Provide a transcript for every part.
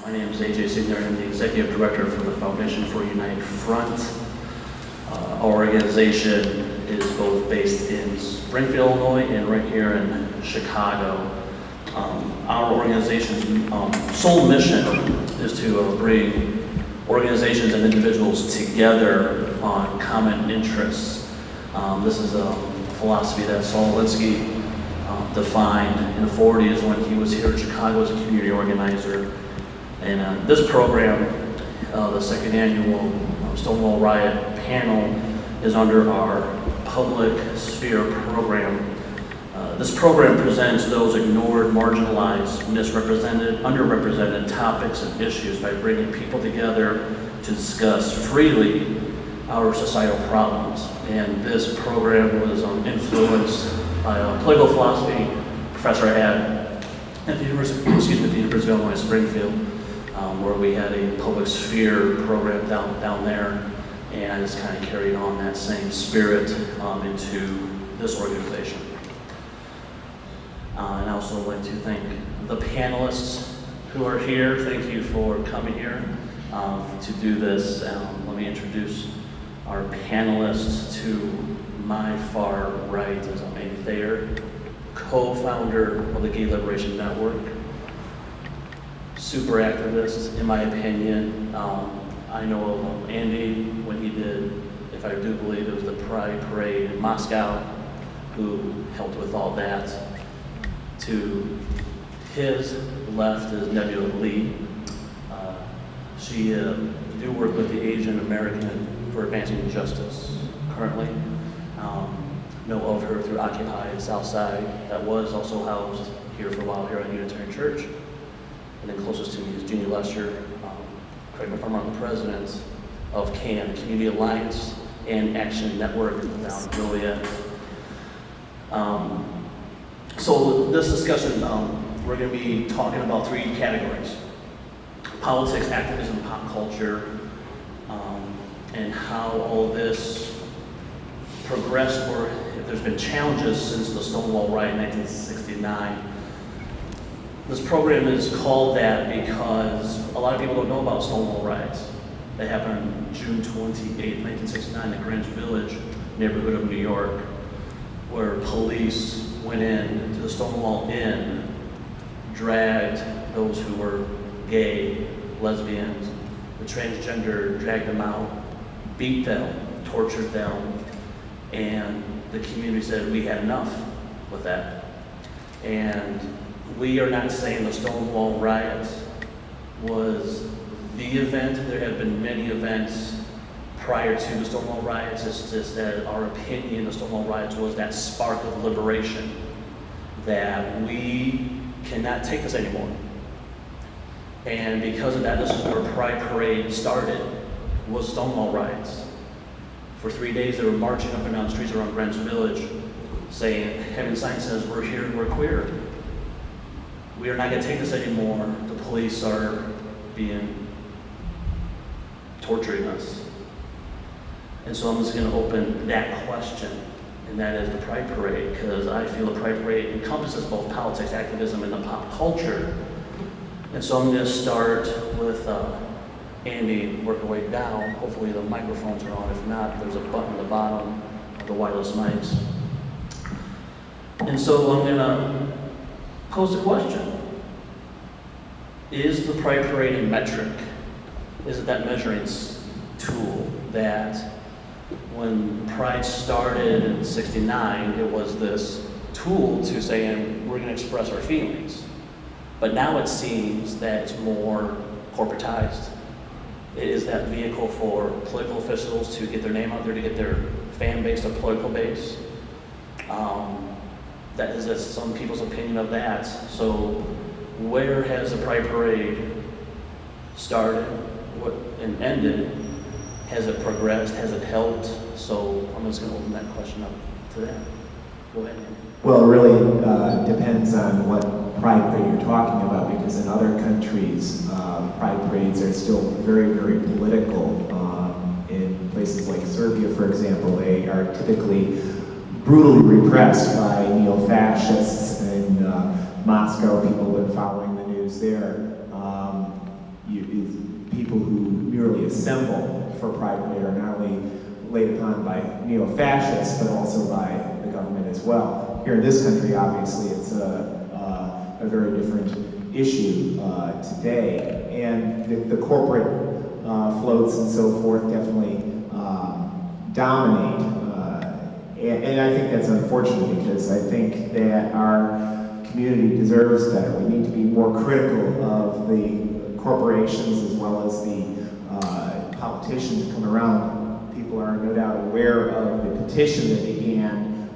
My name is AJ Signer. I'm the Executive Director for the Foundation for United Front. Our organization is both based in Springfield, Illinois, and right here in Chicago. Our organization's sole mission is to bring organizations and individuals together on common interests. This is a philosophy that Saul Alinsky defined in the 40s when he was here in Chicago as a community organizer. And this program, the second annual Stonewall Riot panel, is under our public sphere program. This program presents those ignored, marginalized, misrepresented, underrepresented topics and issues by bringing people together to discuss freely our societal problems. And this program was influenced by a political philosophy professor I had at the University of Illinois Springfield, where we had a public sphere program down there, and I just kind of carried on that same spirit into this organization. And I also like to thank the panelists who are here. Thank you for coming here to do this. Let me introduce our panelists. To my far right is Amy Thayer, co-founder of the Gay Liberation Network, super activist, in my opinion. I know of Andy when he did, if I do believe it was the Pride Parade in Moscow, who helped with all that. To his left is Nebula Lee. She do work with the Asian American for Advancing Justice currently. Know of her through Occupy Southside, that was also housed here for a while here at Unitarian Church. And then closest to me is Jeannie Lesher, correct me if I'm wrong, the president of CAN, the Community Alliance and Action Network down in Joliet. So this discussion, we're going to be talking about three categories: politics, activism, pop culture, and how all this progressed, or if there's been challenges since the Stonewall Riot in 1969. This program is called that because a lot of people don't know about Stonewall Riots. They happened on June 28, 1969 in Greenwich Village, neighborhood of New York, where police went in to the Stonewall Inn, dragged those who were gay, lesbians, the transgender, dragged them out, beat them, tortured them, and the community said we had enough with that. And we are not saying the Stonewall Riots was the event. There have been many events prior to the Stonewall Riots. It's just that our opinion of Stonewall Riots was that spark of liberation, that we cannot take this anymore. And because of that, this is where Pride Parade started, was Stonewall Riots. For 3 days, they were marching up and down the streets around Greenwich Village, saying, having signs says, "We're here and we're queer. We are not going to take this anymore. The police are torturing us." And so I'm just going to open that question, and that is the Pride Parade, because I feel the Pride Parade encompasses both politics, activism, and the pop culture. And so I'm going to start with Andy, work our way down. Hopefully the microphones are on. If not, there's a button at the bottom of the wireless mics. And so I'm going to pose the question: is the Pride Parade a metric? Is it that measuring tool that when Pride started in '69, it was this tool to saying we're going to express our feelings? But now it seems that it's more corporatized. It is that vehicle for political officials to get their name out there, to get their fan base, their political base. That is some people's opinion of that. So where has the Pride Parade started and ended? Has it progressed? Has it helped? So I'm just going to open that question up to that. Go ahead, Andy. Well, it really depends on what Pride Parade you're talking about, because in other countries, Pride Parades are still very, very political. In places like Serbia, for example, they are typically brutally repressed by neo-fascists. In Moscow, people have been following the news there. people who merely assemble for Pride Parade are not only laid upon by neo-fascists, but also by the government as well. Here in this country, obviously, it's a very different issue today, and the corporate floats and so forth definitely dominate, and I think that's unfortunate because I think that our community deserves better. We need to be more critical of the corporations as well as the politicians who come around. People are no doubt aware of the petition that began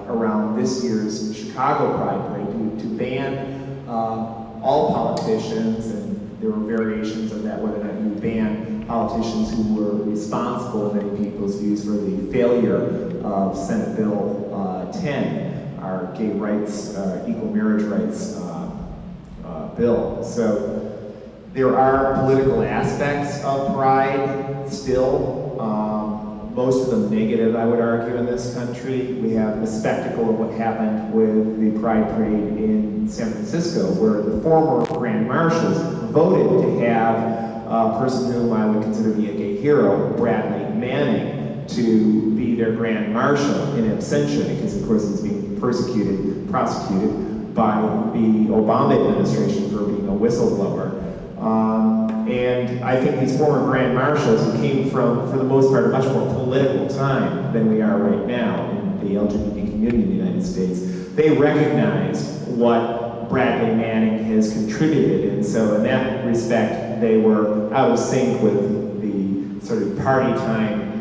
around this year's Chicago Pride Parade to ban all politicians, and there were variations of that, whether or not you ban politicians who were responsible, in many people's views, for the failure of Senate Bill 10, our gay rights, equal marriage rights bill. So there are political aspects of Pride still, most of them negative, I would argue, in this country. We have the spectacle of what happened with the Pride Parade in San Francisco, where the former Grand Marshals voted to have a person whom I would consider to be a gay hero, Bradley Manning, to be their Grand Marshal in absentia, because of course he's being prosecuted by the Obama administration for being a whistleblower. And I think these former Grand Marshals, who came from, for the most part, a much more political time than we are right now in the LGBT community in the United States, they recognized what Bradley Manning has contributed, and so in that respect, they were out of sync with the sort of party time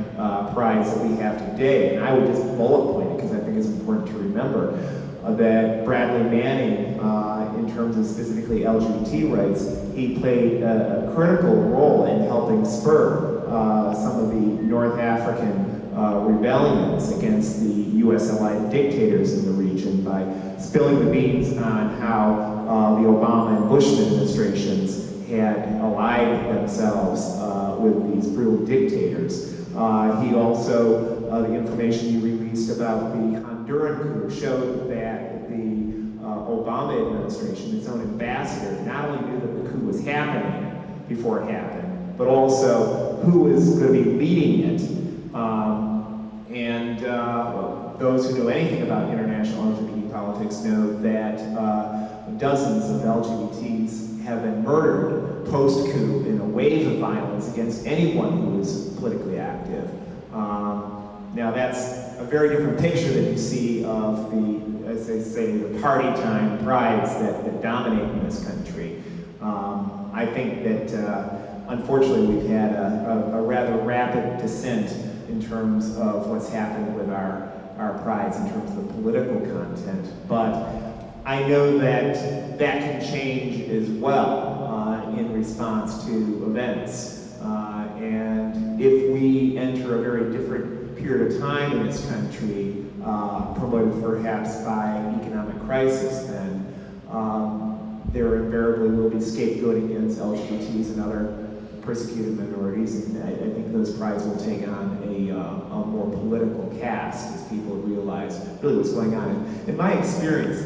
prides that we have today. And I would just bullet point it, because I think it's important to remember that Bradley Manning, in terms of specifically LGBT rights, he played a critical role in helping spur some of the North African rebellions against the U.S. allied dictators in the region by spilling the beans on how the Obama and Bush administrations had allied themselves with these brutal dictators. He also, the information he released about the Honduran coup showed that the Obama administration, its own ambassador, not only knew that the coup was happening before it happened, but also who was going to be leading it. Those who know anything about international LGBT politics know that dozens of LGBTs have been murdered post-coup in a wave of violence against anyone who is politically active. Now that's a very different picture that you see of the, as they say, the party time prides that dominate in this country. I think that unfortunately we've had a rather rapid descent in terms of what's happened with our prides in terms of the political content, but I know that that can change as well in response to events. And if we enter a very different period of time in this country, promoted perhaps by economic crisis, then there invariably will be scapegoating against LGBTs and other persecuted minorities, and I think those prides will take on a more political cast as people realize really what's going on. In my experience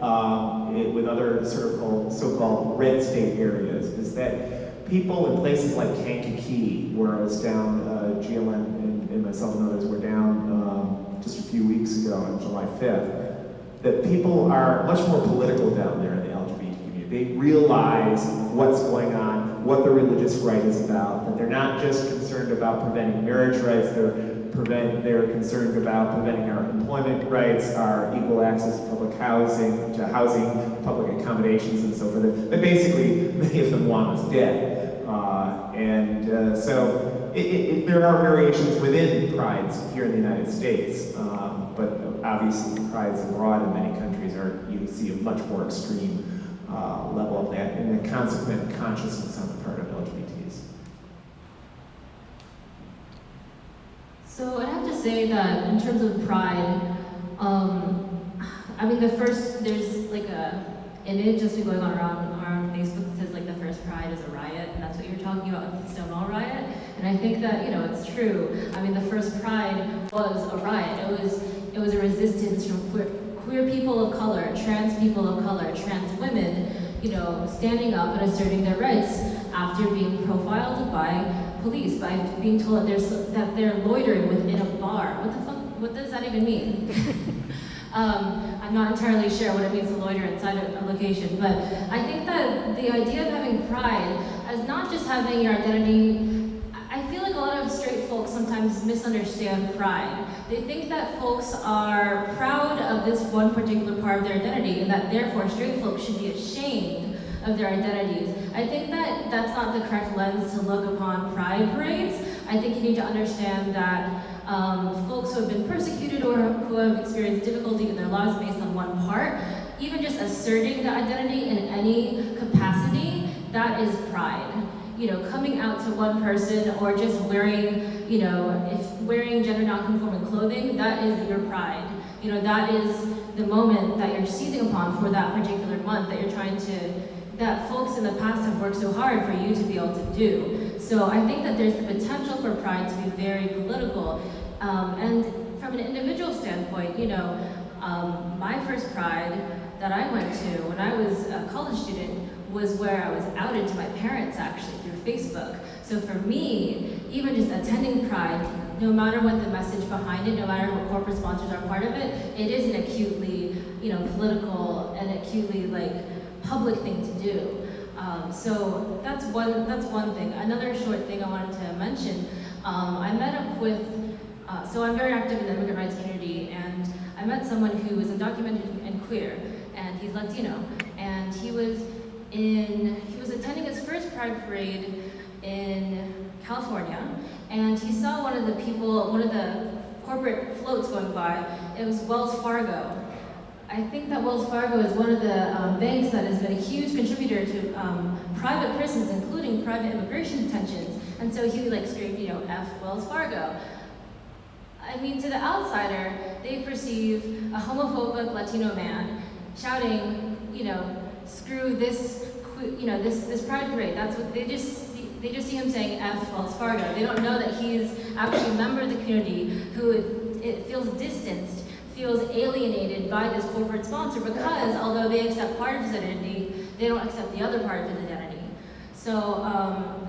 with other sort of so-called red state areas is that people in places like Kankakee, where I was down, GLN and myself and others were down just a few weeks ago on July 5th, that people are much more political down there in the LGBT community. They realize what's going on, what the religious right is about, that they're not just concerned about preventing marriage rights, they're concerned about preventing our employment rights, our equal access to public housing, public accommodations, and so forth. But basically, many of them want us dead. So there are variations within prides here in the United States, but obviously prides abroad in many countries you see a much more extreme level of that, and the consequent consciousness on the part of LGBTs. So I have to say that in terms of pride, I mean there's like a image that's been going on around Facebook that says like the first pride is a riot, and that's what you're talking about with the Stonewall Riot. And I think that, it's true. I mean, the first pride was a riot. It was a resistance from queer people of color, trans people of color, trans women, standing up and asserting their rights after being profiled by police, by being told that they're loitering within a bar. What the fuck? What does that even mean? I'm not entirely sure what it means to loiter inside a location, but I think that the idea of having pride as not just having your identity, I feel like a lot of straight folks sometimes misunderstand pride. They think that folks are proud of this one particular part of their identity and that therefore straight folks should be ashamed of their identities. I think that that's not the correct lens to look upon pride parades. I think you need to understand that folks who have been persecuted or who have experienced difficulty in their lives based on one part, even just asserting the identity in any capacity, that is pride. Coming out to one person or just wearing, if wearing gender nonconforming clothing, that is your pride. That is the moment that you're seizing upon for that particular month that folks in the past have worked so hard for you to be able to do. So I think that there's the potential for pride to be very political. And from an individual standpoint, my first pride that I went to when I was a college student was where I was outed to my parents actually through Facebook. So for me, even just attending Pride, no matter what the message behind it, no matter what corporate sponsors are part of it, it is an acutely, political and acutely public thing to do. So that's one thing. Another short thing I wanted to mention, I met up with, so I'm very active in the immigrant rights community, and I met someone who was undocumented and queer, and he's Latino, and he was attending his first Pride parade in California, and he saw one of the corporate floats going by. It was Wells Fargo. I think that Wells Fargo is one of the banks that has been a huge contributor to private prisons, including private immigration detentions. And so he screamed, F Wells Fargo. I mean, to the outsider, they perceive a homophobic Latino man shouting, screw this, this pride parade. That's what they just see him saying F Wells Fargo. They don't know that he's actually a member of the community who it feels distanced, feels alienated by this corporate sponsor because although they accept part of his identity, they don't accept the other part of his identity. So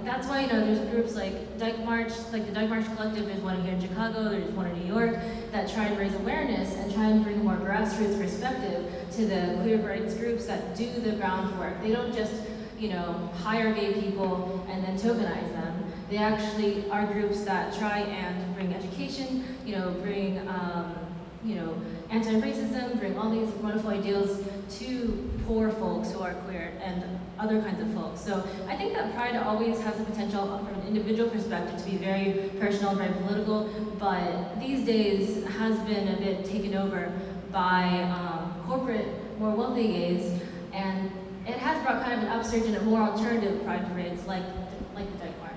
that's why there's groups like Dyke March, like the Dyke March Collective. There's one here in Chicago, there's one in New York, that try and raise awareness and try and bring a more grassroots perspective to the queer rights groups that do the groundwork. They don't just hire gay people and then tokenize them. They actually are groups that try and bring education, bring anti-racism, bring all these wonderful ideals to poor folks who are queer and other kinds of folks. So I think that Pride always has the potential from an individual perspective to be very personal, very political, but these days has been a bit taken over by corporate, more wealthy gays, and it has brought kind of an upsurge in a more alternative Pride parades like the Dyke March.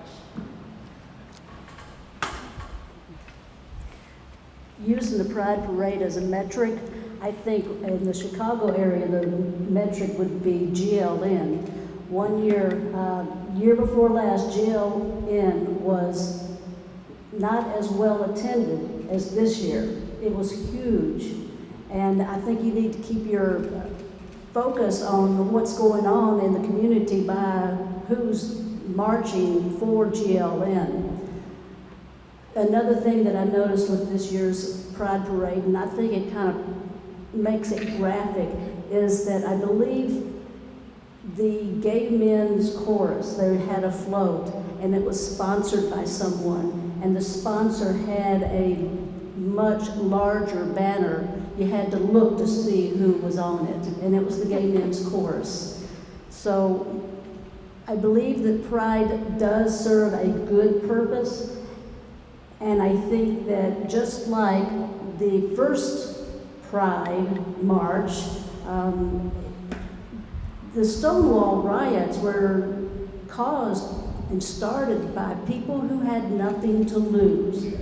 Using the Pride Parade as a metric, I think in the Chicago area, the metric would be GLN. One year before last, GLN was not as well attended as this year. It was huge. And I think you need to keep your focus on what's going on in the community by who's marching for GLN. Another thing that I noticed with this year's Pride Parade, and I think it kind of makes it graphic, is that I believe the Gay Men's Chorus, they had a float, and it was sponsored by someone, and the sponsor had a much larger banner. You had to look to see who was on it, and it was the Gay Men's Chorus. So I believe that Pride does serve a good purpose. And I think that just like the first Pride March, the Stonewall Riots were caused and started by people who had nothing to lose.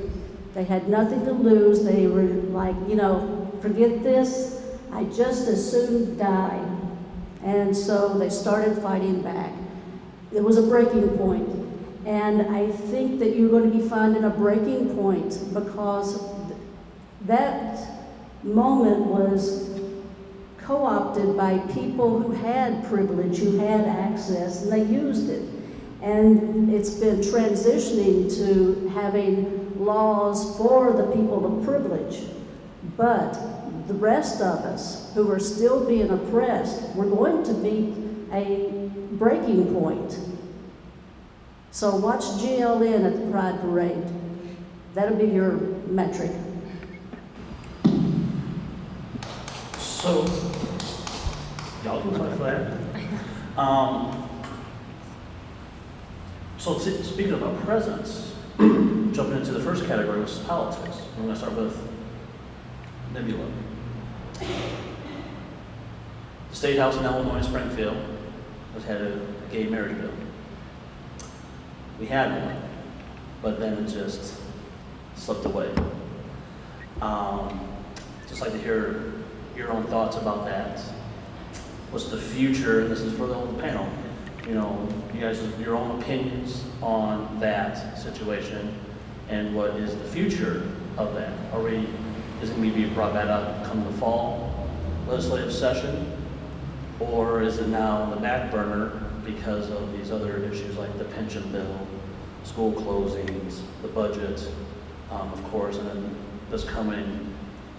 They had nothing to lose. They were like, forget this, I just as soon die. And so they started fighting back. It was a breaking point. And I think that you're going to be finding a breaking point because that moment was co-opted by people who had privilege, who had access, and they used it. And it's been transitioning to having laws for the people of privilege. But the rest of us who are still being oppressed, we're going to meet a breaking point. So watch GLN at the Pride Parade. That'll be your metric. So, y'all can talk for that. So speaking about presence, jumping into the first category, which is politics. I'm going to start with Nebula. The State House in Illinois, Springfield, has had a gay marriage bill. We had one, but then it just slipped away. Just like to hear your own thoughts about that. What's the future, and this is for the whole panel, you guys, your own opinions on that situation, and what is the future of that? Is it going to be brought back up come the fall legislative session, or is it now on the back burner because of these other issues like the pension bill, school closings, the budget, of course, and then this coming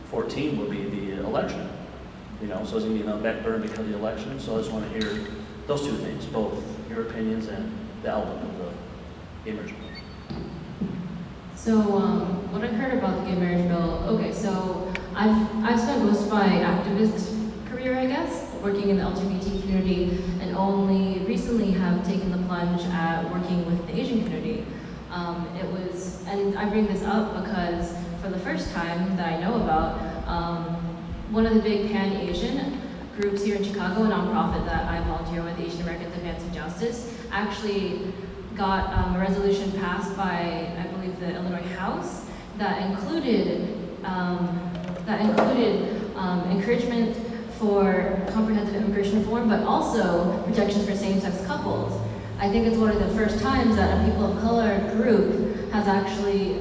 14 will be the election. So it's going to be on the back burner because of the election. So I just want to hear those two things, both your opinions and the outlook of the gay marriage bill. So what I've heard about the gay marriage bill, okay, so I've spent most of my activist career, I guess, working in the LGBT community, and only recently have taken the plunge at working with the Asian community. And I bring this up because for the first time that I know about, one of the big pan-Asian groups here in Chicago, a nonprofit that I volunteer with, Asian Americans Advancing Justice, actually got a resolution passed by, I believe, the Illinois House that included encouragement for comprehensive immigration reform, but also protections for same-sex couples. I think it's one of the first times that a people of color group has actually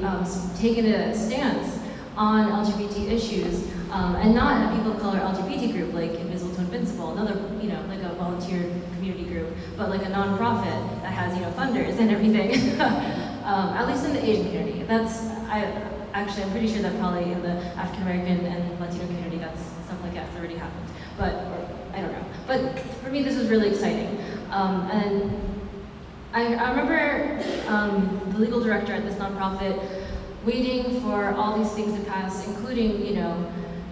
taken a stance on LGBT issues, and not a people of color LGBT group like Invisible to Invincible, another, like a volunteer community group, but like a nonprofit that has, funders and everything. At least in the Asian community. I'm pretty sure that probably in the African American and Latino community, that's something like that's already happened. Or I don't know. But for me, this was really exciting. And I remember the legal director at this nonprofit waiting for all these things to pass, including,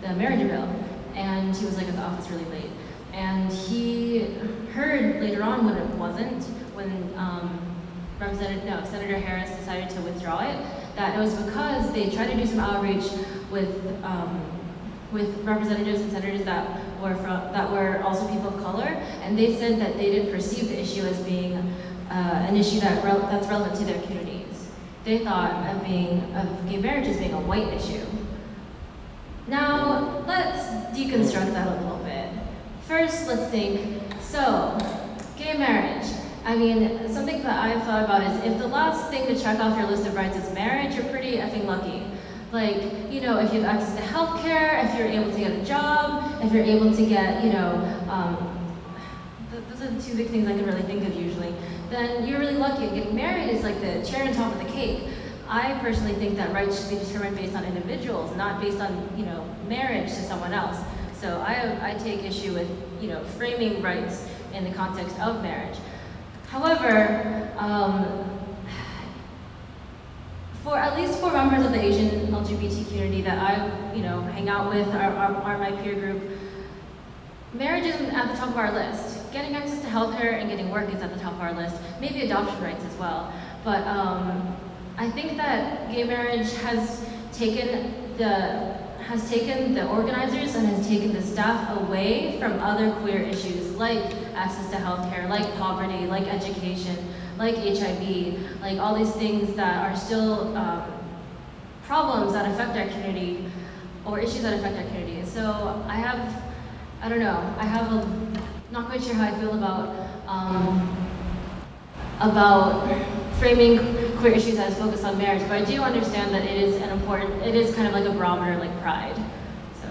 the marriage bill. And he was like at the office really late. And he heard later on when it wasn't, when Senator Harris decided to withdraw it, that it was because they tried to do some outreach with representatives and senators that were also people of color, and they said that they didn't perceive the issue as being an issue that's relevant to their communities. They thought of gay marriage as being a white issue. Now, let's deconstruct that a little bit. First, let's think, so, gay marriage. I mean, something that I've thought about is if the last thing to check off your list of rights is marriage, you're pretty effing lucky. Like, if you have access to healthcare, if you're able to get a job, if you're able to get, those are the two big things I can really think of usually, then you're really lucky. And getting married is like the cherry on top of the cake. I personally think that rights should be determined based on individuals, not based on, marriage to someone else. So I take issue with, framing rights in the context of marriage. However, at least for members of the Asian LGBT community that I, hang out with, are my peer group, marriage isn't at the top of our list. Getting access to healthcare and getting work is at the top of our list. Maybe adoption rights as well. But I think that gay marriage has taken the organizers and has taken the staff away from other queer issues like access to healthcare, like poverty, like education, like HIV, like all these things that are still problems that affect our community or issues that affect our community. And so not quite sure how I feel about framing queer issues as focused on marriage, but I do understand that it is kind of like a barometer like pride. So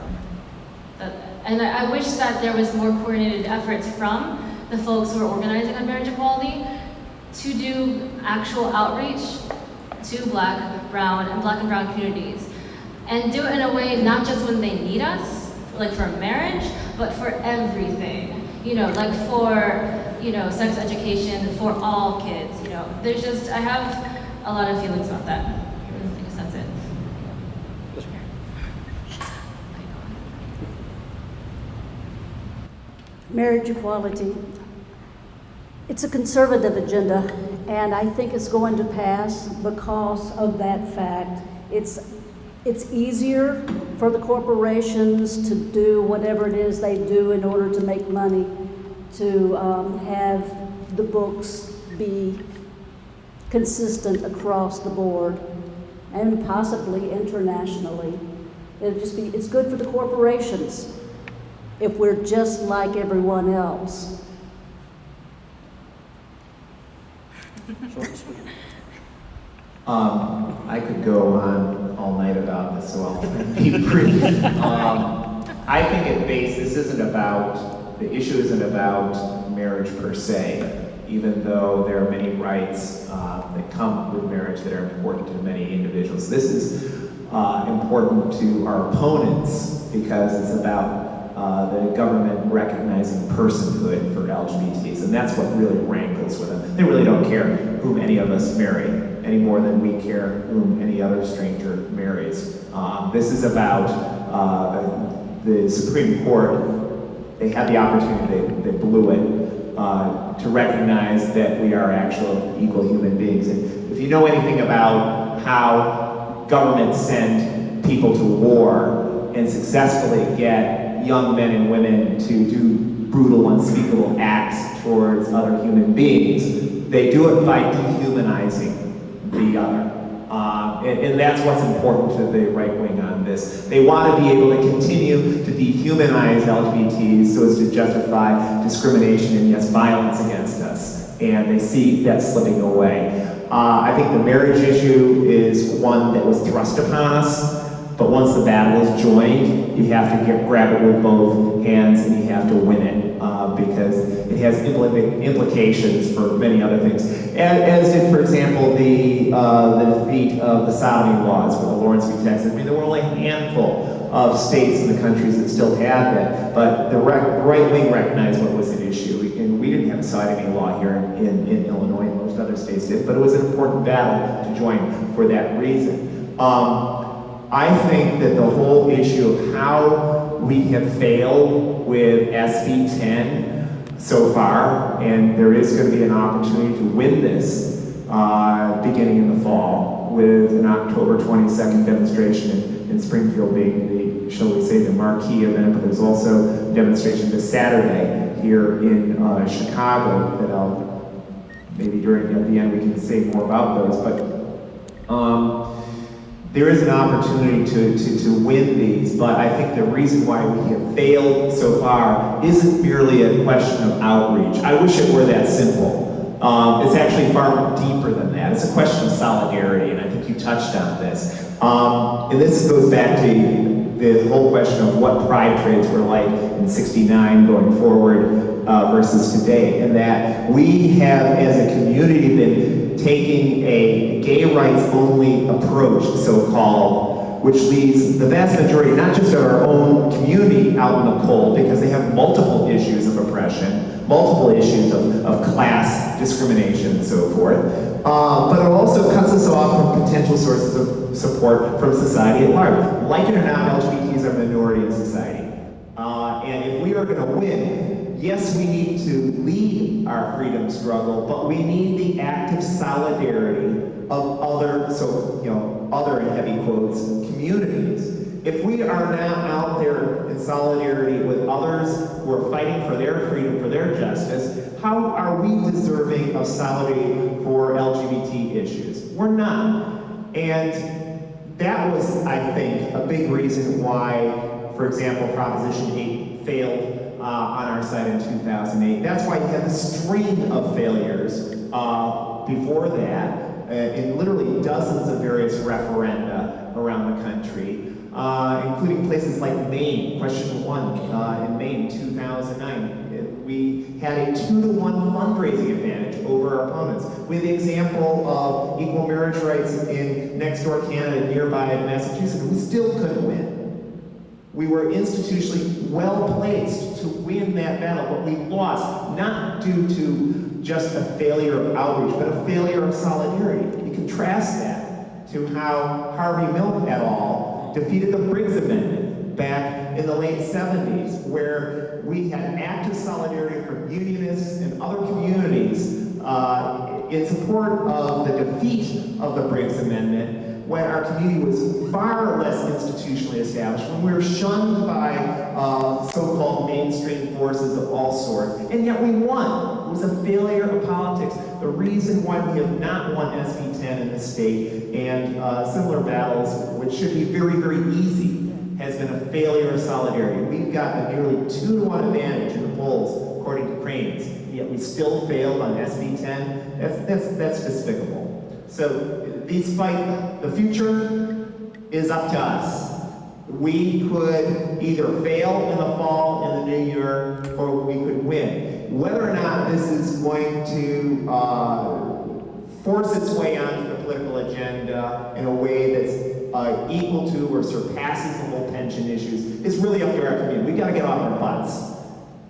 And I wish that there was more coordinated efforts from the folks who are organizing on marriage equality to do actual outreach to black and brown communities. And do it in a way not just when they need us, like for marriage, but for everything. You know, like for, you know, sex education for all kids. You know, there's just, I have a lot of feelings about that. I guess that's it. Marriage equality. It's a conservative agenda, and I think it's going to pass because of that fact. It's easier for the corporations to do whatever it is they do in order to make money, to have the books be consistent across the board and possibly internationally. It's good for the corporations if we're just like everyone else. I could go on all night about this, so I'll be brief. I think the issue isn't about marriage per se, even though there are many rights that come with marriage that are important to many individuals. This is important to our opponents because it's about the government recognizing personhood for LGBTs, and that's what really rankles with them. They really don't care whom any of us marry, any more than we care whom any other stranger marries. This is about the Supreme Court. They had the opportunity, they blew it, to recognize that we are actual equal human beings. And if you know anything about how governments send people to war and successfully get young men and women to do brutal, unspeakable acts towards other human beings, they do it by dehumanizing the other. And that's what's important to the right wing on this. They want to be able to continue to dehumanize LGBTs so as to justify discrimination and, yes, violence against us. And they see that slipping away. I think the marriage issue is one that was thrust upon us, but once the battle is joined, you have to grab it with both hands and you have to win it because it has implications for many other things. As did, for example, the defeat of the sodomy laws with the Lawrence v. Texas. I mean, there were only a handful of states in the countries that still had that, but the right wing recognized what was at issue. And we didn't have a sodomy law here in Illinois, and most other states did, but it was an important battle to join for that reason. I think that the whole issue of how we have failed with SB 10 so far, and there is going to be an opportunity to win this beginning in the fall with an October 22nd demonstration in Springfield being the, shall we say, the marquee event, but there's also a demonstration this Saturday here in Chicago that I'll, maybe at the end we can say more about those, but there is an opportunity to win these, but I think the reason why we have failed so far isn't merely a question of outreach. I wish it were that simple. It's actually far deeper than that. It's a question of solidarity, and I think you touched on this. And this goes back to the whole question of what pride parades were like in '69 going forward versus today, and that we have, as a community, been taking a gay rights only approach, so-called, which leaves the vast majority, not just of our own community, out in the cold because they have multiple issues of oppression, multiple issues of class discrimination and so forth, but it also cuts us off from potential sources of support from society at large. Like it or not, LGBTs are a minority in society. And if we are going to win, yes, we need to lead our freedom struggle, but we need the active solidarity of other, other in heavy quotes, communities. If we are now out there in solidarity with others who are fighting for their freedom, for their justice, how are we deserving of solidarity for LGBT issues? We're not. And that was, I think, a big reason why, for example, Proposition 8 failed on our side in 2008. That's why you had a string of failures before that in literally dozens of various referenda around the country. including places like Maine. Question 1, in Maine, 2009. We had a 2-to-1 fundraising advantage over our opponents. We had the example of equal marriage rights in next door Canada, nearby Massachusetts. We still couldn't win. We were institutionally well placed to win that battle, but we lost, not due to just a failure of outreach, but a failure of solidarity. You contrast that to how Harvey Milk et al. Defeated the Briggs Amendment back in the late 70s, where we had active solidarity from unionists and other communities in support of the defeat of the Briggs Amendment, when our community was far less institutionally established, when we were shunned by so-called mainstream forces of all sorts, and yet we won. It was a failure of politics. The reason why we have not won SB 10 in the state and similar battles, which should be very, very easy, has been a failure of solidarity. We've got a nearly 2-to-1 advantage in the polls, according to Cranes, yet we still failed on SB 10. That's despicable. So these fight, the future is up to us. We could either fail in the fall, in the new year, or we could win. Whether or not this is going to force its way onto the political agenda in a way that's equal to or surpasses the whole pension issues is really up to our community. We've got to get off our butts.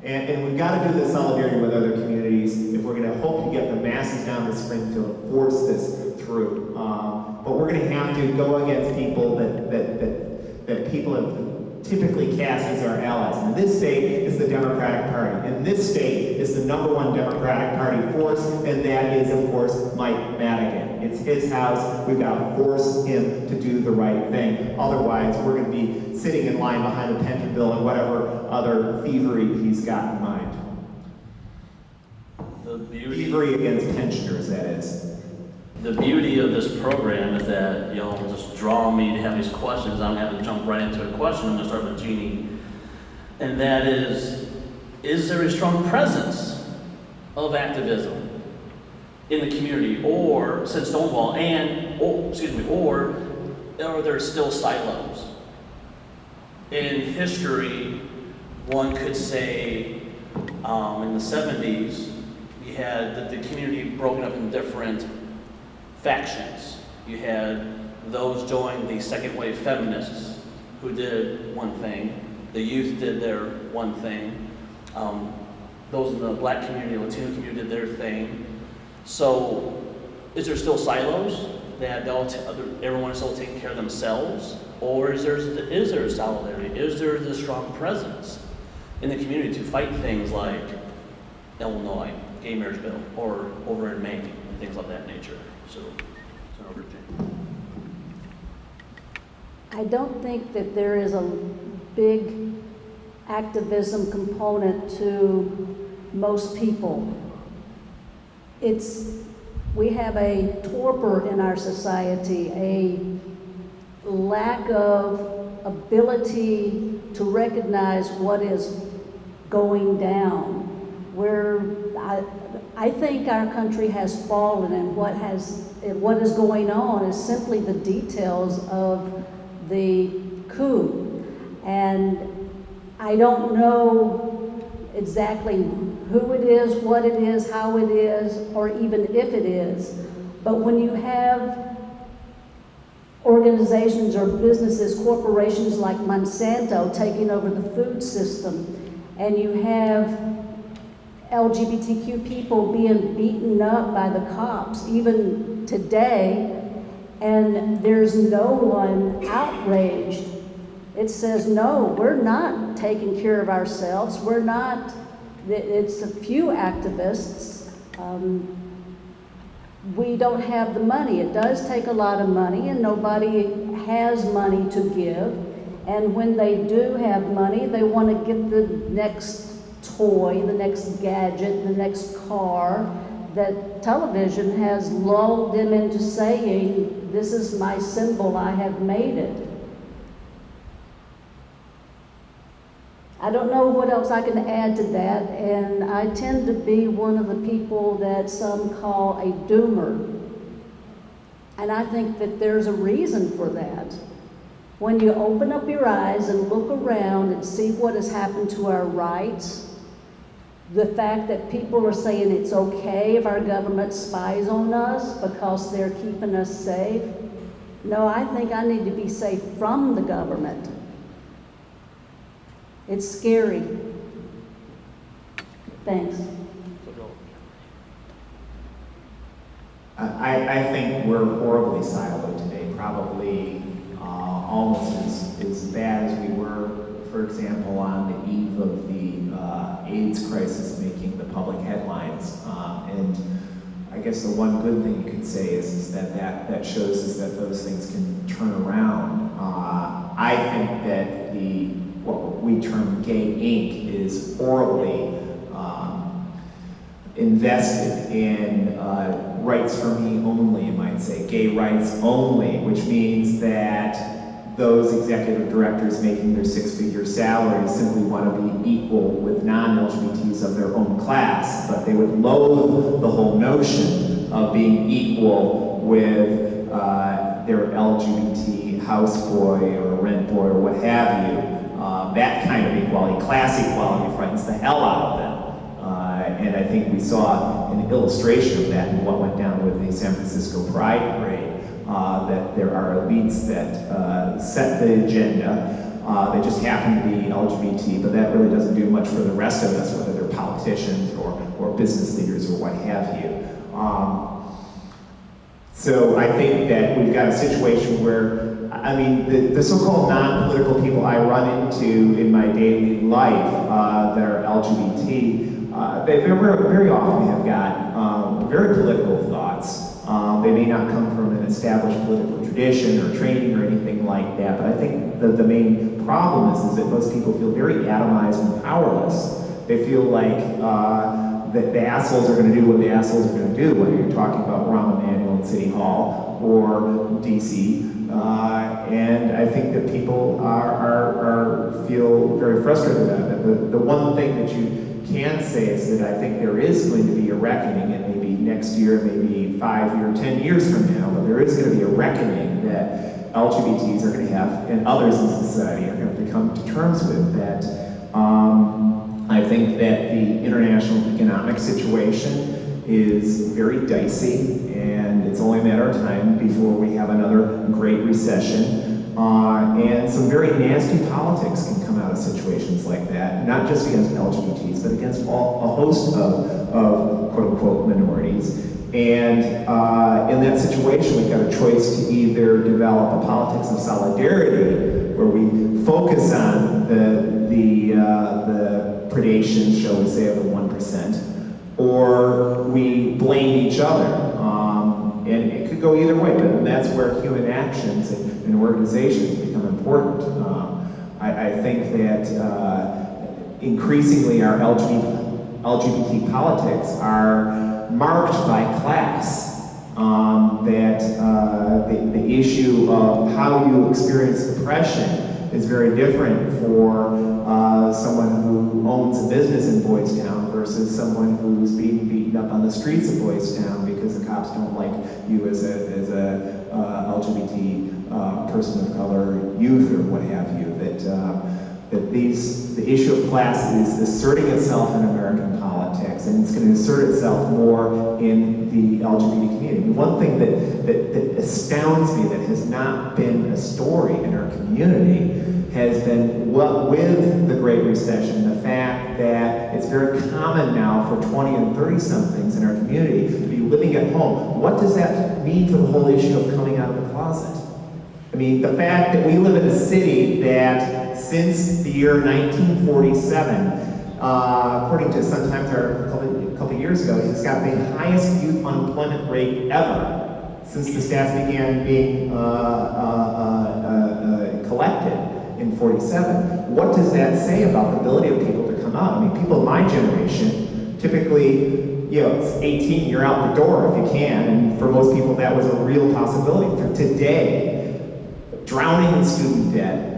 And we've got to do this solidarity with other communities if we're going to hope to get the masses down to Springfield and force this through. But we're going to have to go against people that people have typically cast as our allies. And this state is the Democratic Party. And this state is the #1 Democratic Party force, and that is, of course, Mike Madigan. It's his house. We've got to force him to do the right thing. Otherwise, we're going to be sitting in line behind the pension bill and whatever other thievery he's got in mind. Thievery against pensioners, that is. The beauty of this program is that y'all just draw me to have these questions. I'm going to have to jump right into a question. I'm going to start with Jeannie. And that is there a strong presence of activism in the community, or since Stonewall, or are there still silos? In history, one could say in the 70s, we had the community broken up in different factions. You had those join the second wave feminists who did one thing. The youth did their one thing. Those in the black community, Latino community did their thing. So is there still silos that everyone is still taking care of themselves? Or is there solidarity? Is there the strong presence in the community to fight things like Illinois, gay marriage bill, or over in Maine, and things of that nature? So, turn over to Jane. I don't think that there is a big activism component to most people. We have a torpor in our society, a lack of ability to recognize what is going down. I think our country has fallen, and what is going on is simply the details of the coup. And I don't know exactly who it is, what it is, how it is, or even if it is. But when you have organizations or businesses, corporations like Monsanto taking over the food system, and you have LGBTQ people being beaten up by the cops, even today, and there's no one outraged. It says, no, we're not taking care of ourselves. We're not, it's a few activists. We don't have the money. It does take a lot of money, and nobody has money to give. And when they do have money, they want to get the next toy, the next gadget, the next car. That television has lulled them into saying, this is my symbol, I have made it. I don't know what else I can add to that, and I tend to be one of the people that some call a doomer. And I think that there's a reason for that. When you open up your eyes and look around and see what has happened to our rights, the fact that people are saying it's okay if our government spies on us because they're keeping us safe. No, I think I need to be safe from the government. It's scary. Thanks. I think we're horribly siloed today, probably almost as bad as we were, for example, on the eve of the AIDS crisis making the public headlines. And I guess the one good thing you can say is that shows us that those things can turn around. I think that what we term gay Inc. is horribly invested in rights for me only, you might say, gay rights only, which means that those executive directors making their six-figure salaries simply want to be equal with non-LGBTs of their own class, but they would loathe the whole notion of being equal with their LGBT houseboy or rent boy or what have you. That kind of equality, class equality, frightens the hell out of them. And I think we saw an illustration of that in what went down with the San Francisco Pride Parade. That there are elites that set the agenda. They just happen to be LGBT, but that really doesn't do much for the rest of us, whether they're politicians or business leaders or what have you. So I think that we've got a situation where, I mean, the so-called non-political people I run into in my daily life that are LGBT, they very often have got very political thoughts. They may not come from an established political tradition or training or anything like that, but I think that the main problem is that most people feel very atomized and powerless. They feel like that the assholes are going to do what the assholes are going to do, whether you're talking about Rahm Emanuel in City Hall or DC. And I think that people feel very frustrated about it. The one thing that you can say is that I think there is going to be a reckoning, and maybe next year, maybe 5 years, 10 years from now, but there is going to be a reckoning that LGBTs are going to have, and others in society are going to have to come to terms with that. I think that the international economic situation is very dicey, and it's only a matter of time before we have another great recession. And some very nasty politics can come out of situations like that, not just against LGBTs, but against a host of quote-unquote minorities. And in that situation, we've got a choice to either develop a politics of solidarity, where we focus on the predation, shall we say, of the 1%, or we blame each other. And it could go either way, but that's where human actions and organizations become important. I think that increasingly our LGBT politics are marked by class. The issue of how you experience depression is very different for someone who owns a business in Boys Town versus someone who's being beaten up on the streets of Boys Town because the cops don't like you as a LGBT person of color, youth, or what have you. The issue of class is asserting itself in American politics, and it's going to assert itself more in the LGBT community. One thing that astounds me that has not been a story in our community has been with the Great Recession, the fact that it's very common now for 20 and 30-somethings in our community to be living at home. What does that mean for the whole issue of coming out of the closet? I mean, the fact that we live in a city that since the year 1947, according to Sun Times a couple years ago, has got the highest youth unemployment rate ever since the stats began being collected in 47. What does that say about the ability of people to come out? I mean, people of my generation, typically, it's 18, you're out the door if you can, and for most people that was a real possibility. For today, drowning in student debt,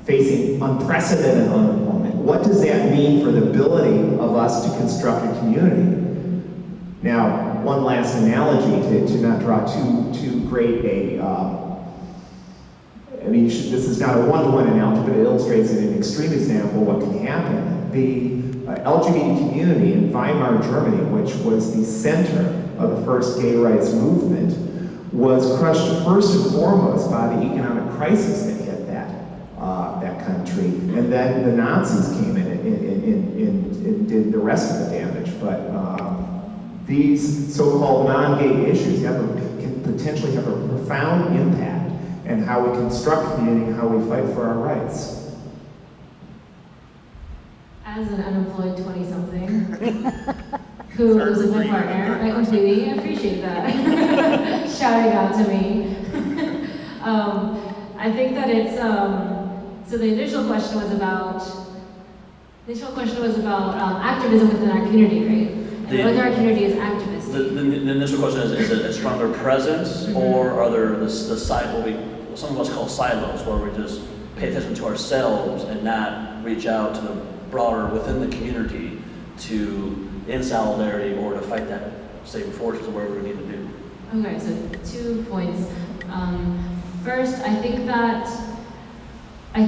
facing unprecedented unemployment, what does that mean for the ability of us to construct a community? Now, one last analogy to not draw too great a mean, this is not a one-to-one analogy, but it illustrates in an extreme example what can happen. The LGBT community in Weimar, Germany, which was the center of the first gay rights movement, was crushed first and foremost by the economic crisis that hit that country. And then the Nazis came in and did the rest of the damage. But these so-called non-gay issues can potentially have a profound impact in how we construct community and how we fight for our rights. As an unemployed 20-something who lives with my partner, I completely appreciate that. Shouting out to me. I think that it's, so the initial question was about activism within our community, right? And whether our community is activist. The initial question is it a stronger presence, or are there the what some of us call silos, where we just pay attention to ourselves and not reach out to the broader within the community in solidarity or to fight that same forces or whatever we need to do? Okay, so 2 points. First, I think that I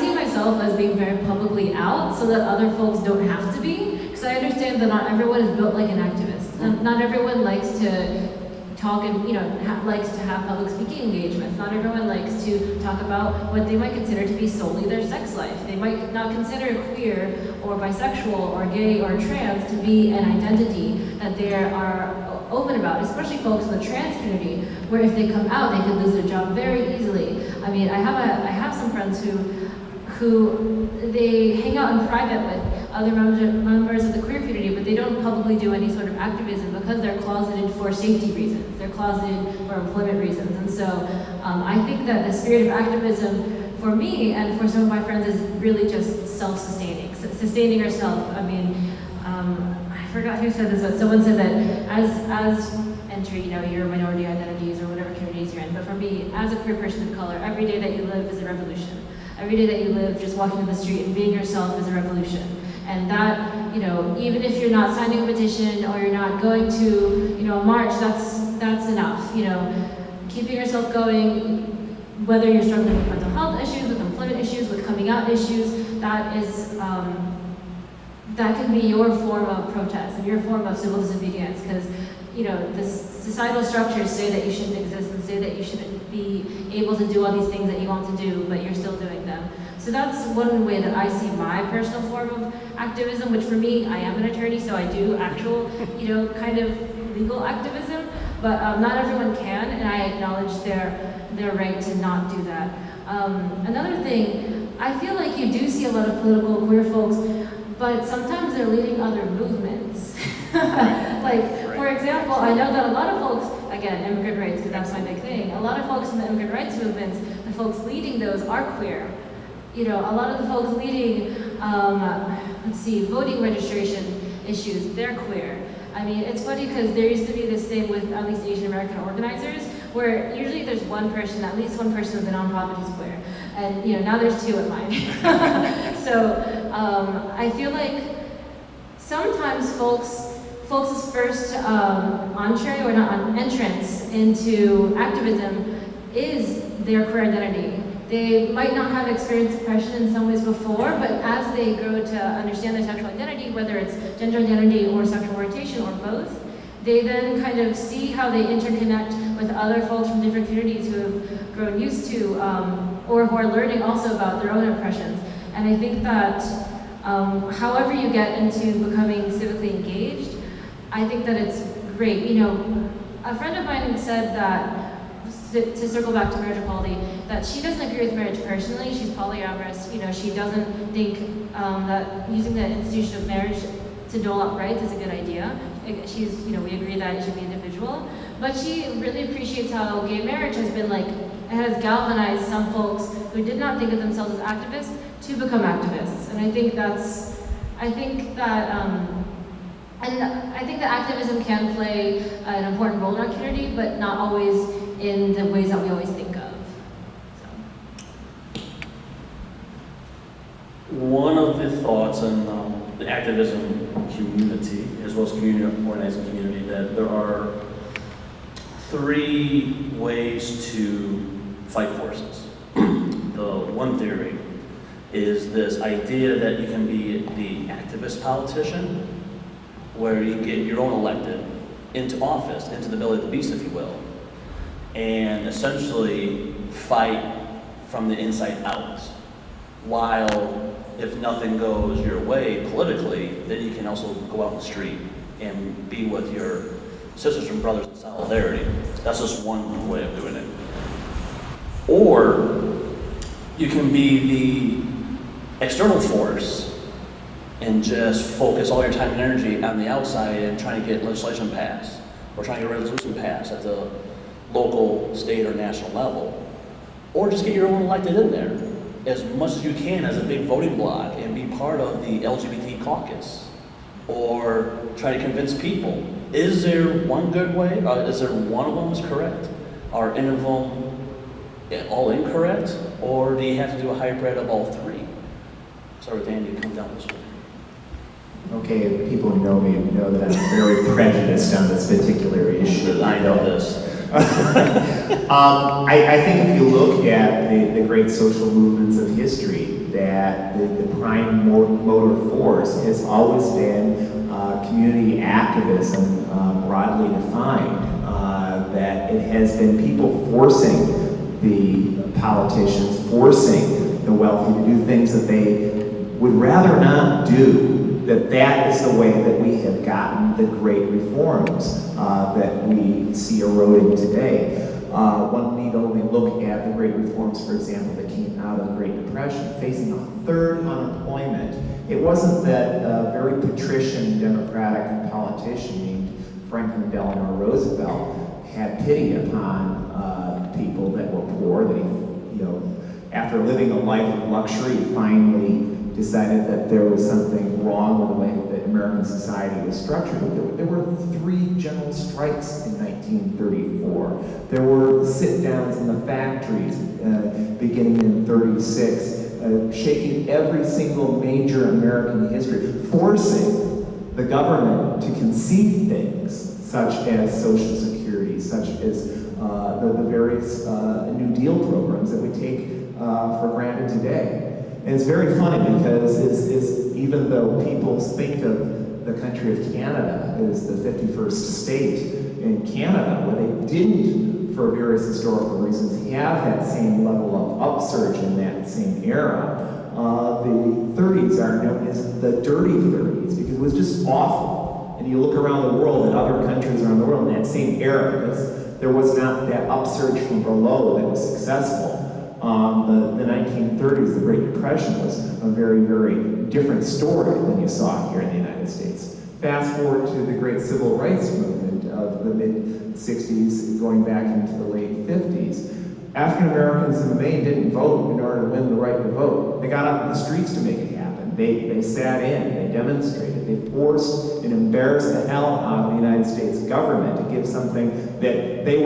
see myself as being very publicly out so that other folks don't have to be, because I understand that not everyone is built like an activist. Not everyone likes to talk and, likes to have public speaking engagements. Not everyone likes to talk about what they might consider to be solely their sex life. They might not consider queer or bisexual or gay or trans to be an identity that they are open about, especially folks in the trans community, where if they come out, they could lose their job very easily. I mean, I have some friends who they hang out in private with other members of the queer community, but they don't publicly do any sort of activism because they're closeted for safety reasons. They're closeted for employment reasons. And so I think that the spirit of activism for me and for some of my friends is really just self-sustaining, sustaining ourselves. I mean, I forgot who said this, but someone said that as entry, your minority identities or whatever communities you're in, but for me, as a queer person of color, every day that you live is a revolution. Every day that you live, just walking down the street and being yourself is a revolution. And that, even if you're not signing a petition or you're not going to, a march, that's enough. Keeping yourself going, whether you're struggling with mental health issues, with employment issues, with coming out issues, that is, that can be your form of protest and your form of civil disobedience, because the societal structures say that you shouldn't exist and say that you shouldn't be able to do all these things that you want to do, but you're still doing them. So that's one way that I see my personal form of activism, which for me, I am an attorney, so I do actual, kind of legal activism, but not everyone can, and I acknowledge their right to not do that. Another thing, I feel like you do see a lot of political queer folks, but sometimes they're leading other movements. For example, I know that a lot of folks, again, immigrant rights, because that's my big thing, a lot of folks in the immigrant rights movements, the folks leading those are queer. A lot of the folks leading, voting registration issues, they're queer. I mean, it's funny because there used to be this thing with at least Asian American organizers, where usually there's at least one person of the nonprofit who's queer. And now there's two at mine. So I feel like sometimes folks' first entree or not entrance into activism is their queer identity. They might not have experienced oppression in some ways before, but as they grow to understand their sexual identity, whether it's gender identity or sexual orientation or both, they then kind of see how they interconnect with other folks from different communities who have grown used to or who are learning also about their own oppressions. And I think that however you get into becoming civically engaged, I think that it's great. A friend of mine said that, to circle back to marriage equality, that she doesn't agree with marriage personally. She's polyamorous. She doesn't think that using the institution of marriage to dole out rights is a good idea. We agree that it should be individual. But she really appreciates how gay marriage has been it has galvanized some folks who did not think of themselves as activists to become activists. And I think that activism can play an important role in our community, but not always in the ways that we always think of. So. One of the thoughts in the activism community, as well as community organizing community, that there are three ways to fight forces. The one theory is this idea that you can be the activist politician, where you get your own elected into office, into the belly of the beast, if you will, and essentially fight from the inside out. While if nothing goes your way politically, then you can also go out in the street and be with your sisters and brothers in solidarity. That's just one way of doing it. Or you can be the external force and just focus all your time and energy on the outside and trying to get legislation passed or trying to get resolution passed at the local, state, or national level. Or just get your own elected in there as much as you can as a big voting bloc and be part of the LGBT caucus. Or try to convince people. Is there one good way? Is there one of them is correct? Are any of them all incorrect? Or do you have to do a hybrid of all three? Sorry, with Andy, come down this way. Okay, if people who know me know that I'm very prejudiced on this particular issue. I know this. I think if you look at the great social movements of history, that the prime motor force has always been community activism, broadly defined. That it has been people forcing the politicians, forcing the wealthy to do things that they would rather not do. That is the way that we have gotten the great reforms that we see eroding today. One need only look at the great reforms, for example, that came out of the Great Depression, facing a third unemployment. It wasn't that a very patrician Democratic politician named Franklin Delano Roosevelt had pity upon people that were poor, that he, after living a life of luxury, he finally decided that there was something wrong with the way that American society was structured. There were 3 general strikes in 1934. There were sit-downs in the factories beginning in 36, shaking every single major American history, forcing the government to concede things such as Social Security, such as the various New Deal programs that we take for granted today. And it's very funny because even though people think of the country of Canada as the 51st state in Canada, where they didn't, for various historical reasons, have that same level of upsurge in that same era, the 30s are known as the dirty 30s because it was just awful. And you look around the world at other countries around the world in that same era, because there was not that upsurge from below that was successful. The 1930s, the Great Depression, was a very, very different story than you saw here in the United States. Fast forward to the great civil rights movement of the mid-60s, going back into the late 50s. African Americans in the main didn't vote in order to win the right to vote. They got out in the streets to make it happen. They sat in, they demonstrated, they forced and embarrassed the hell out of the United States government to give something that they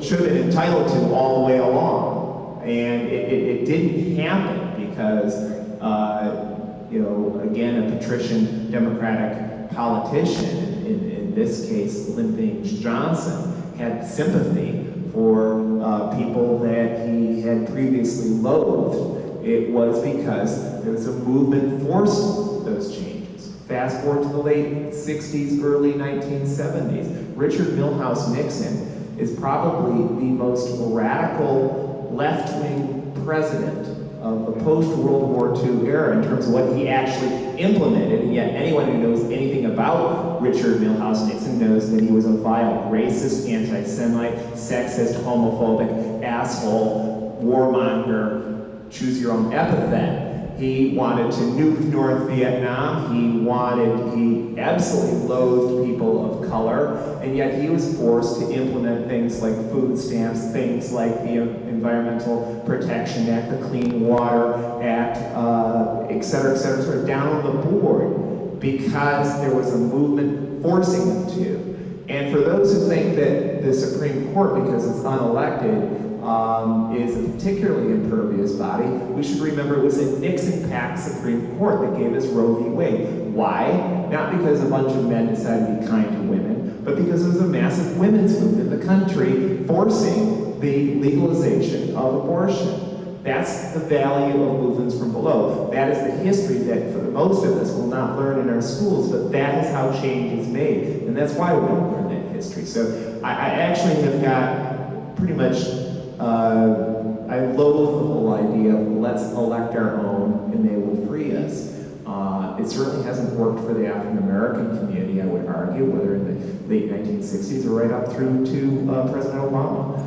should have been entitled to all the way along. And it didn't happen because, again, a patrician Democratic politician, in this case, Lyndon Johnson, had sympathy for people that he had previously loathed. It was because there was a movement forcing those changes. Fast forward to the late 60s, early 1970s. Richard Milhous Nixon is probably the most radical left-wing president of the post-World War II era in terms of what he actually implemented, and yet anyone who knows anything about Richard Milhous Nixon knows that he was a vile racist, anti-Semite, sexist, homophobic, asshole, warmonger, choose your own epithet. He wanted to nuke North Vietnam. He absolutely loathed people of color, and yet he was forced to implement things like food stamps, things like the Environmental Protection Act, the Clean Water Act, et cetera, sort of down on the board, because there was a movement forcing them to. And for those who think that the Supreme Court, because it's unelected, is a particularly impervious body, we should remember it was a Nixon-packed Supreme Court that gave us Roe v. Wade. Why? Not because a bunch of men decided to be kind to women, but because there was a massive women's movement in the country forcing the legalization of abortion. That's the value of movements from below. That is the history that, for the most of us, will not learn in our schools, but that is how change is made. And that's why we don't learn that history. So I actually have got pretty much, I loathe the whole idea of let's elect our own and they will free us. It certainly hasn't worked for the African American community, I would argue, whether in the late 1960s or right up through to President Obama.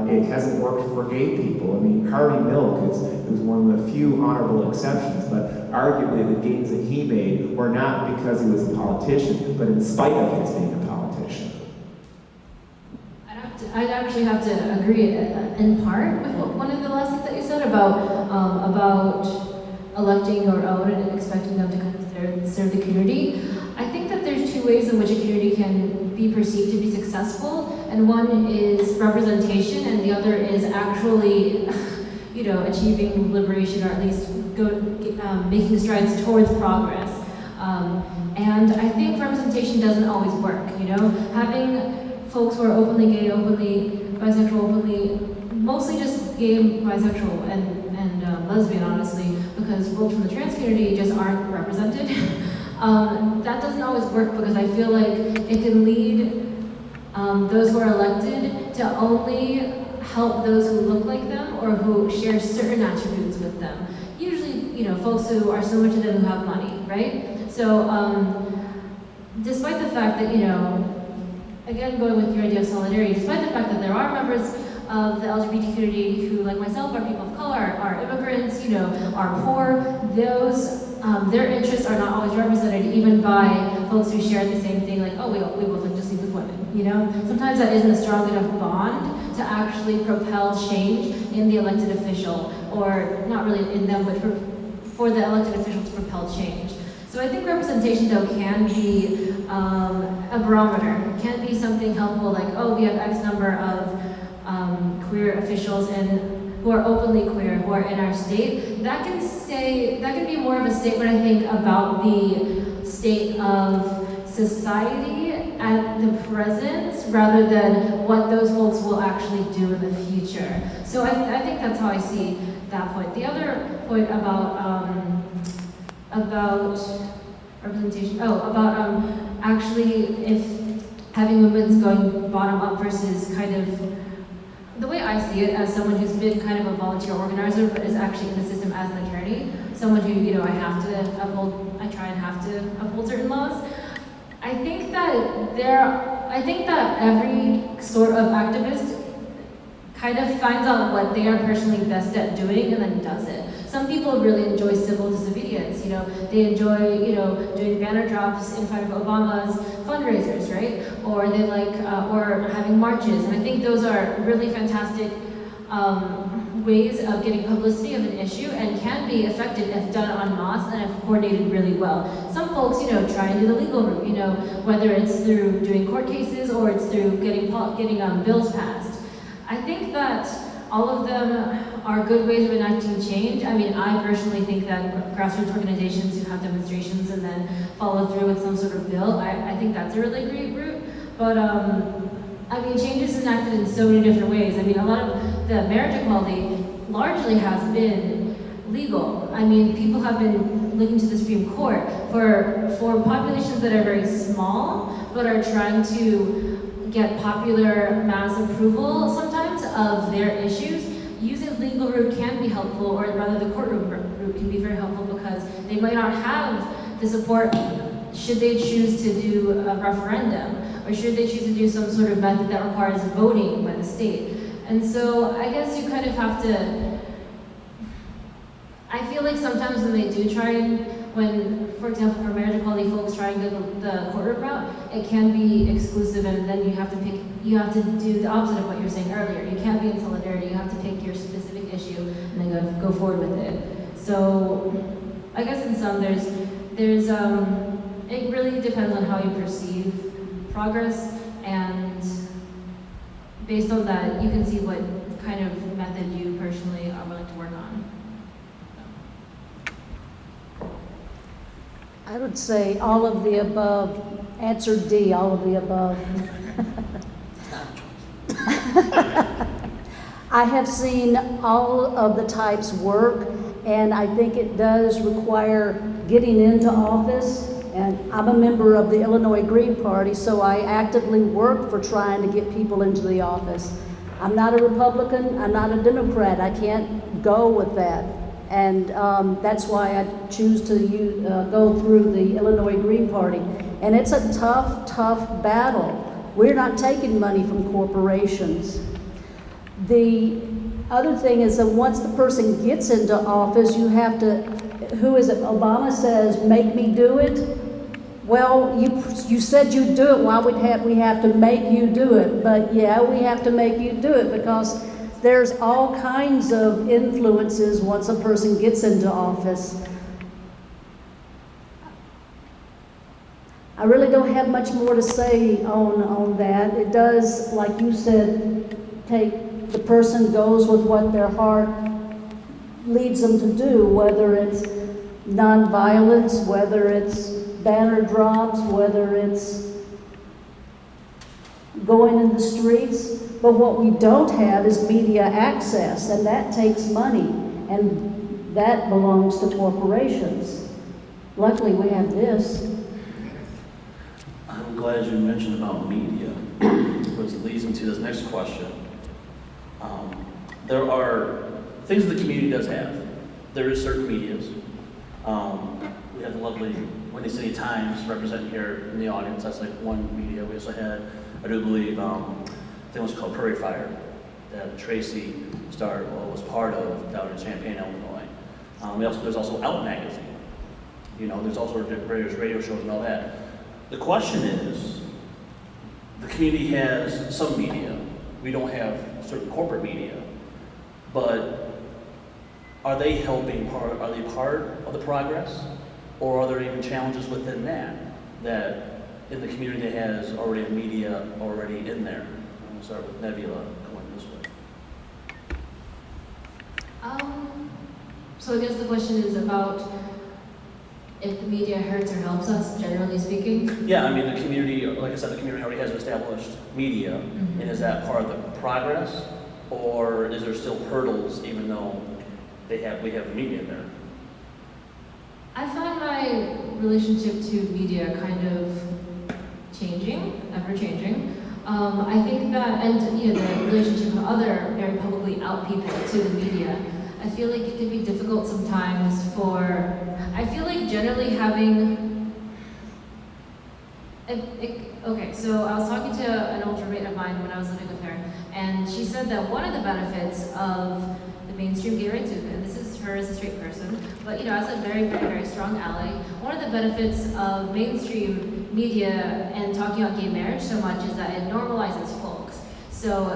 It hasn't worked for gay people. I mean, Harvey Milk is one of the few honorable exceptions, but arguably the gains that he made were not because he was a politician, but in spite of his being a politician. I'd actually have to agree in part with one of the lessons that you said about electing your own and expecting them to kind of serve the community. I think that there's two ways in which a community can be perceived to be successful, and one is representation, and the other is actually, achieving liberation, or at least making strides towards progress. And I think representation doesn't always work. Having folks who are openly gay, openly bisexual, openly, mostly just gay, bisexual, and lesbian, honestly, because folks from the trans community just aren't represented. That doesn't always work because I feel like it can lead those who are elected to only help those who look like them or who share certain attributes with them. Usually, folks who are similar to them who have money, right? So, despite the fact that, again, going with your idea of solidarity, despite the fact that there are members of the LGBT community who, like myself, are people of color, are immigrants, are poor, those, their interests are not always represented even by folks who share the same thing, like, oh, we both like to sleep with women, Sometimes that isn't a strong enough bond to actually propel change in the elected official, or not really in them, but for the elected official to propel change. So I think representation, though, can be a barometer. It can be something helpful, like, oh, we have X number of queer officials who are openly queer, who are in our state. That can be more of a statement, I think, about the state of society at the present, rather than what those folks will actually do in the future. So I think that's how I see that point. The other point about representation, actually if having movements going bottom up versus kind of, the way I see it as someone who's been kind of a volunteer organizer but is actually in the system as an attorney, someone who, I try and have to uphold certain laws. I think that every sort of activist kind of finds out what they are personally best at doing and then does it. Some people really enjoy civil disobedience, they enjoy, doing banner drops in front of Obama's fundraisers, right? Or they like, or having marches. And I think those are really fantastic ways of getting publicity of an issue and can be effective if done en masse and if coordinated really well. Some folks, try and do the legal route, whether it's through doing court cases or it's through getting bills passed. I think that all of them are good ways of enacting change. I mean, I personally think that grassroots organizations who have demonstrations and then follow through with some sort of bill, I think that's a really great route. But change is enacted in so many different ways. I mean, a lot of the marriage equality largely has been legal. I mean, people have been looking to the Supreme Court for populations that are very small, but are trying to get popular mass approval sometimes of their issues. Using legal route can be helpful, or rather the courtroom route can be very helpful because they might not have the support should they choose to do a referendum, or should they choose to do some sort of method that requires voting by the state. And so I guess you kind of have to, I feel like sometimes when they do try and, for example, for marriage equality folks try and go the courtroom route, it can be exclusive, and then you have to do the opposite of what you were saying earlier. You can't be in solidarity, you have to pick your specific issue and then go forward with it. So I guess in some there's it really depends on how you perceive progress, and based on that you can see what kind of method you personally are willing to work on. I would say all of the above. Answer D, all of the above. I have seen all of the types work, and I think it does require getting into office. And I'm a member of the Illinois Green Party, so I actively work for trying to get people into the office. I'm not a Republican, I'm not a Democrat, I can't go with that. And that's why I choose to go through the Illinois Green Party. And it's a tough, tough battle. We're not taking money from corporations. The other thing is that once the person gets into office, you have to, who is it? Obama says, make me do it. Well, you said you'd do it. Why would we have to make you do it? But yeah, we have to make you do it because there's all kinds of influences once a person gets into office. I really don't have much more to say on that. It does, like you said, take the person goes with what their heart leads them to do, whether it's nonviolence, whether it's banner drops, whether it's going in the streets. But what we don't have is media access, and that takes money, and that belongs to corporations. Luckily, we have this. I'm glad you mentioned about media, which leads into this next question. There are things that the community does have. There is certain medias. We have the lovely Windy City Times representing here in the audience. That's like one media. We also had, I do believe, I think it was called Prairie Fire, that Tracy was part of down in Champaign, Illinois. There's also Out Magazine. You know, there's also various radio shows and all that. The question is, the community has some media. We don't have certain corporate media. But are they part of the progress? Or are there even challenges within that in the community that has already media already in there? I'm going to start with Nebula going this way. So I guess the question is about if the media hurts or helps us, generally speaking. Yeah, I mean, the community, like I said, the community already has established media, Mm-hmm. and is that part of the progress? Or is there still hurdles even though we have media there? I find my relationship to media kind of changing, ever changing. I think that, and you know, the relationship of other very publicly out people to the media, I feel like it can be difficult sometimes I feel like generally having, okay, so I was talking to an old roommate of mine when I was living with her, and she said that one of the benefits of the mainstream gay rights movement, and this is her as a straight person, but you know, as a very, very, very strong ally, one of the benefits of mainstream media and talking about gay marriage so much is that it normalizes folks. So,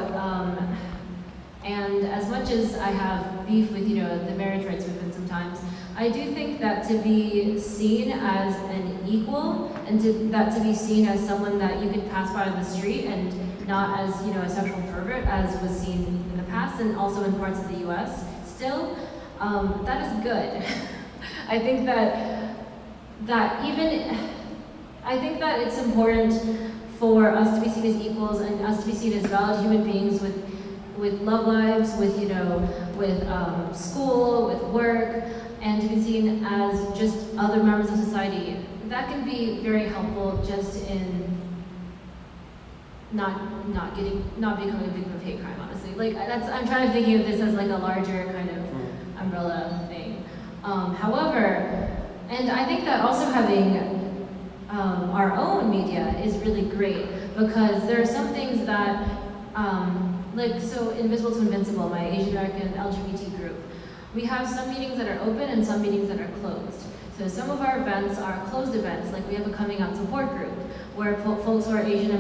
and as much as I have beef with, you know, the marriage rights movement sometimes, I do think that to be seen as an equal and to be seen as someone that you could pass by on the street and not as, you know, a sexual pervert as was seen in the past and also in parts of the US still, that is good. I think that it's important for us to be seen as equals and us to be seen as valid human beings with love lives, with, you know, with school, with work, and to be seen as just other members of society. That can be very helpful just in not becoming a victim of hate crime, honestly. Like, I'm trying to think of this as like a larger kind of umbrella thing. However, and I think that also having our own media is really great because there are some things that, like, so Invisible to Invincible, my Asian American LGBT group, we have some meetings that are open and some meetings that are closed. So some of our events are closed events, like we have a coming out support group, where folks who are Asian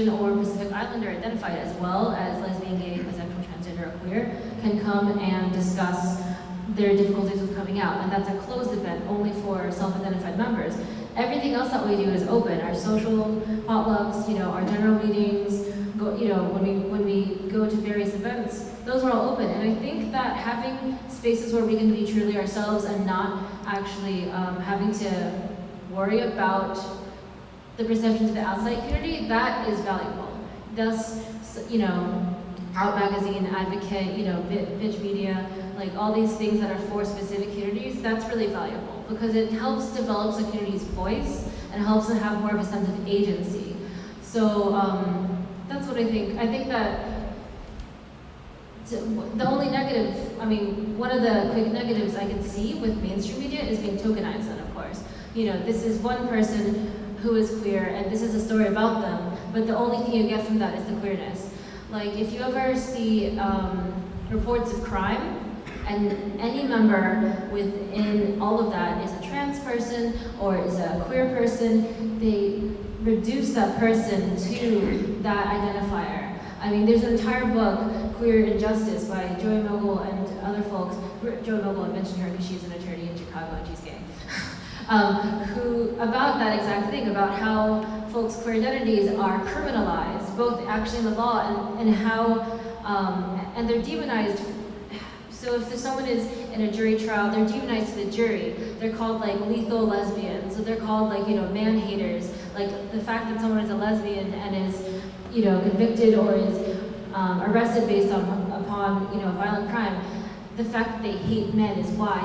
or Pacific Islander identified, as well as lesbian, gay, bisexual, transgender, or queer, can come and discuss their difficulties with coming out. And that's a closed event only for self-identified members. Everything else that we do is open. Our social potlucks, you know, our general meetings, you know, when we go to various events, those are all open. And I think that having spaces where we can be truly ourselves and not actually having to worry about the perception to the outside community, that is valuable. Thus, you know, Out Magazine, Advocate, you know, Bitch Media, like all these things that are for specific communities, that's really valuable because it helps develop the community's voice and helps them have more of a sense of agency. So that's what I think. I think that the only negative, I mean, one of the quick negatives I can see with mainstream media is being tokenized, then of course. You know, this is one person who is queer and this is a story about them, but the only thing you get from that is the queerness. Like if you ever see reports of crime and any member within all of that is a trans person or is a queer person, they reduce that person to that identifier. I mean, there's an entire book, Queer Injustice, by Joy Mogul and other folks. Joy Mogul, I mentioned her because she's an attorney in Chicago and she's gay. Who, about that exact thing, about how folks' queer identities are criminalized, both actually in the law and how, and they're demonized. So if someone is in a jury trial, they're demonized to the jury. They're called like lethal lesbians. So they're called like, you know, man haters. Like the fact that someone is a lesbian and is, you know, convicted or is arrested based upon, you know, violent crime, the fact that they hate men is why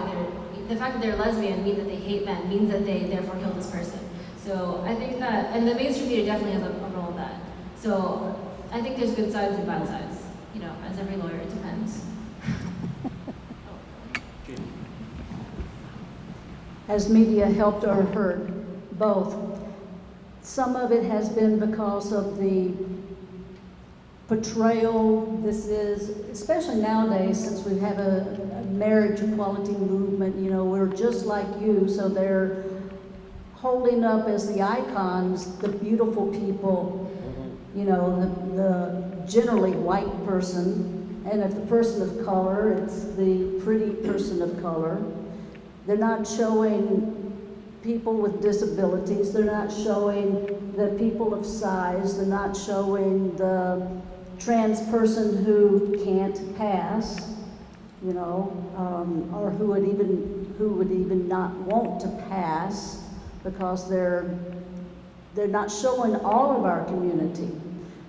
the fact that they're lesbian means that they hate men, means that they therefore killed this person. So I think that, and the mainstream media definitely has a role in that. So I think there's good sides and bad sides. You know, as every lawyer, it depends. Has media helped or hurt? Both. Some of it has been because of the portrayal. This is, especially nowadays, since we have a marriage equality movement, you know, we're just like you, so they're holding up as the icons the beautiful people, you know, the generally white person, and if the person of color, it's the pretty person of color. They're not showing people with disabilities, they're not showing the people of size, they're not showing the trans person who can't pass, you know, or who would even not want to pass because they're not showing all of our community.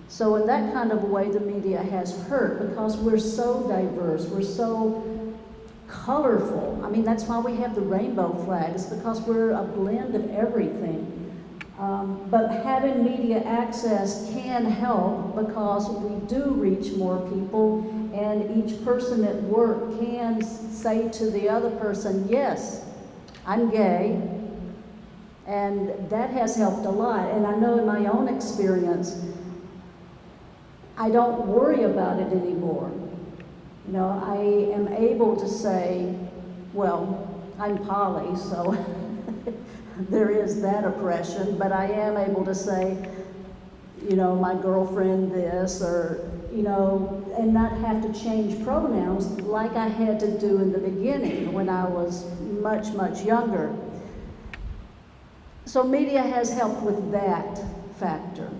So in that kind of a way, the media has hurt because we're so diverse, we're so colorful. I mean, that's why we have the rainbow flags, because we're a blend of everything. But having media access can help because we do reach more people, and each person at work can say to the other person, yes, I'm gay, and that has helped a lot. And I know in my own experience, I don't worry about it anymore. You know, I am able to say, well, I'm poly, so there is that oppression, but I am able to say, you know, my girlfriend this, or, you know, and not have to change pronouns like I had to do in the beginning when I was much, much younger. So media has helped with that factor.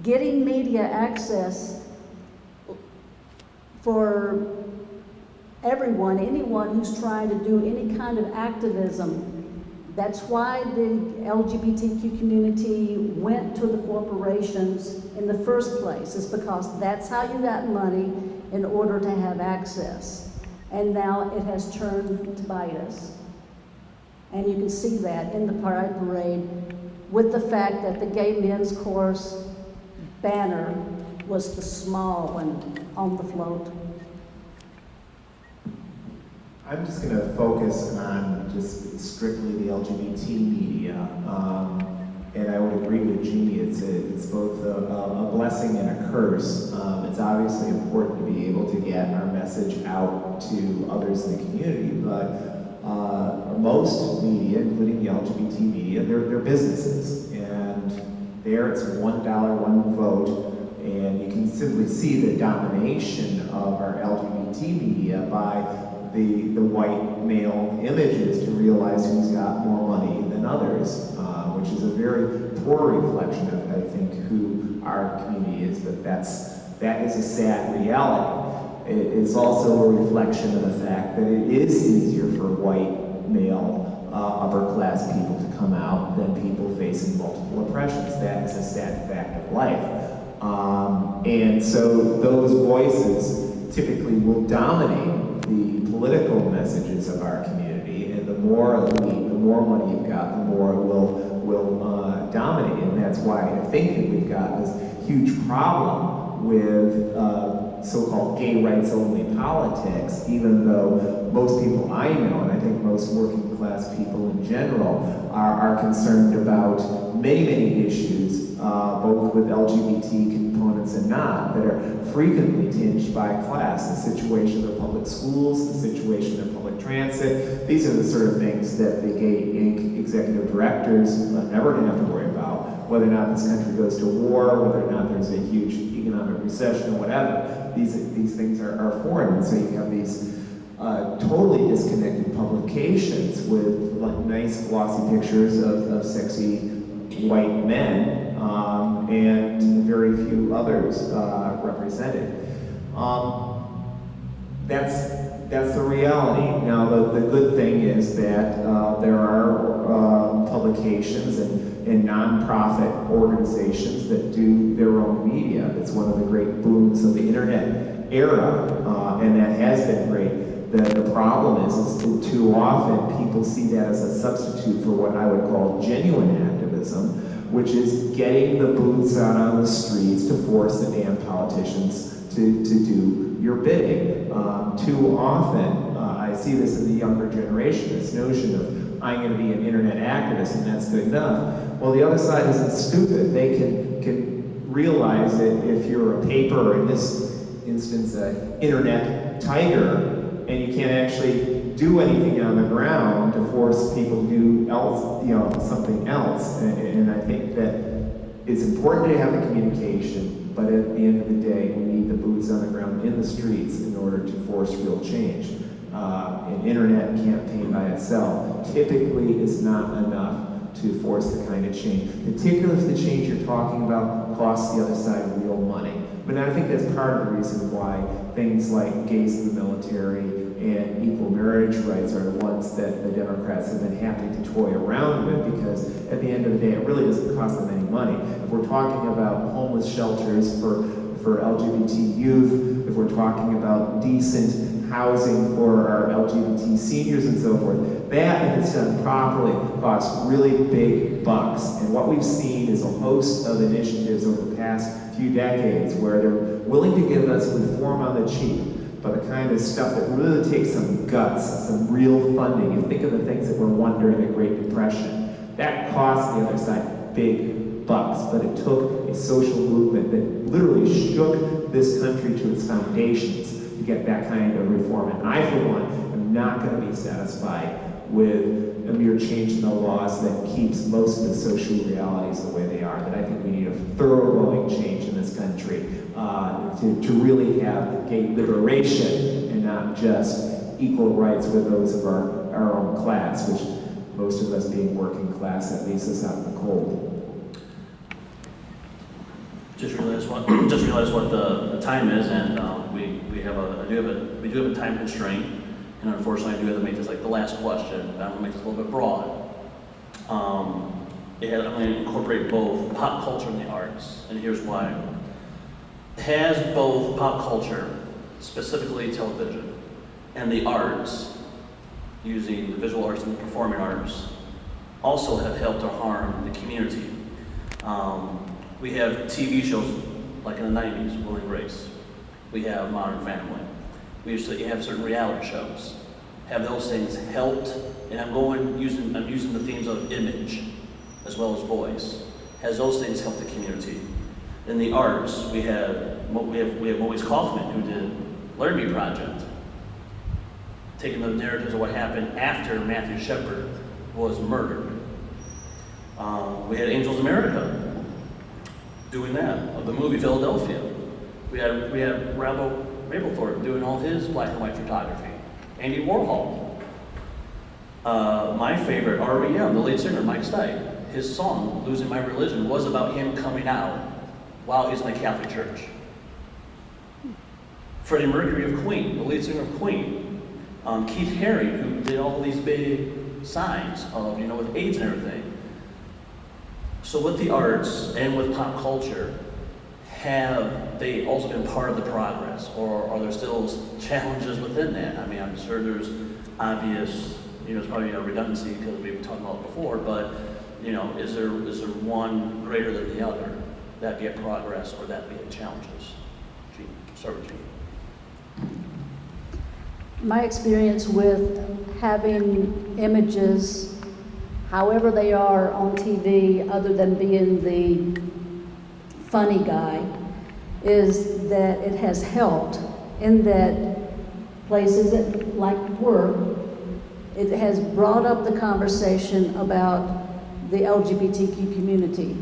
Getting media access for everyone, anyone who's trying to do any kind of activism. That's why the LGBTQ community went to the corporations in the first place, is because that's how you got money in order to have access. And now it has turned to bite us. And you can see that in the Pride Parade with the fact that the Gay Men's Chorus banner was the small one on the float. I'm just going to focus on just strictly the LGBT media, and I would agree with Jeannie. It's both a blessing and a curse. It's obviously important to be able to get our message out to others in the community, but most media, including the LGBT media, they're businesses, and there it's $1, one vote. And you can simply see the domination of our LGBT media by the white male images to realize who's got more money than others, which is a very poor reflection of, I think, who our community is, but that is a sad reality. It's also a reflection of the fact that it is easier for white male upper class people to come out than people facing multiple oppressions. That is a sad fact of life. And so those voices typically will dominate the political messages of our community, and the more elite, the more money you've got, the more it will dominate. And that's why I think that we've got this huge problem with so-called gay rights only politics, even though most people I know, and I think most working class people in general, are concerned about many, many issues, both with LGBT components and not, that are frequently tinged by class. The situation of public schools, the situation of public transit. These are the sort of things that the Gay Inc. executive directors are never going to have to worry about. Whether or not this country goes to war, whether or not there's a huge economic recession or whatever, these things are foreign. And so you have these totally disconnected publications with like nice glossy pictures of sexy white men and very few others represented. That's the reality. Now the good thing is that there are publications and nonprofit organizations that do their own media. It's one of the great boons of the internet era, and that has been great. The problem is too often people see that as a substitute for what I would call genuine activism, which is getting the boots out on the streets to force the damn politicians to do your bidding. Too often, I see this in the younger generation, this notion of, I'm going to be an internet activist and that's good enough. Well, the other side isn't stupid. They can realize that if you're a paper, or in this instance, an internet tiger, and you can't actually do anything on the ground to force people to do something else. And I think that it's important to have the communication, but at the end of the day, we need the boots on the ground in the streets in order to force real change. An internet campaign by itself typically is not enough to force the kind of change, particularly if the change you're talking about costs the other side real money. But I think that's part of the reason why things like gays in the military and equal marriage rights are the ones that the Democrats have been happy to toy around with, because at the end of the day, it really doesn't cost them any money. If we're talking about homeless shelters for LGBT youth, if we're talking about decent housing for our LGBT seniors and so forth, that, if it's done properly, costs really big bucks. And what we've seen is a host of initiatives over the past few decades where they're willing to give us reform on the cheap, but the kind of stuff that really takes some guts, some real funding. You think of the things that were won during the Great Depression. That cost the other side big bucks, but it took a social movement that literally shook this country to its foundations to get that kind of reform. And I, for one, am not going to be satisfied with a mere change in the laws that keeps most of the social realities the way they are. That I think we need a thoroughgoing change in this country to really have gay liberation and not just equal rights with those of our own class, which most of us being working class, that leaves us out in the cold. Just realized what the time is, and we do have a time constraint, and unfortunately I do have to make this like the last question. But I'm gonna make this a little bit broad. I'm going to incorporate both pop culture and the arts, and here's why. Has both pop culture, specifically television, and the arts, using the visual arts and the performing arts, also have helped or harmed the community? We have TV shows like in the 90s, Will and Grace. We have Modern Family. We used to have certain reality shows. Have those things helped? And I'm using the themes of image as well as voice. Has those things helped the community? In the arts, we have Maurice Kaufman, who did Laramie Project, taking the narratives of what happened after Matthew Shepard was murdered. We had Angels America doing that, of the movie Philadelphia. We had Ralph Mapplethorpe doing all his black and white photography. Andy Warhol. My favorite, R.E.M., the lead singer, Mike Stipe, his song, Losing My Religion, was about him coming out while he's in the Catholic Church. Freddie Mercury of Queen, the lead singer of Queen. Keith Haring, who did all these big signs of, with AIDS and everything. So with the arts and with pop culture, have they also been part of the progress, or are there still challenges within that? I mean, I'm sure there's obvious, there's probably a redundancy because we've talked about it before, but, is there one greater than the other? That be a progress or that be a challenges? Gene, start with Gene. My experience with having images, however they are on TV, other than being the funny guy, is that it has helped in that places like work, it has brought up the conversation about the LGBTQ community.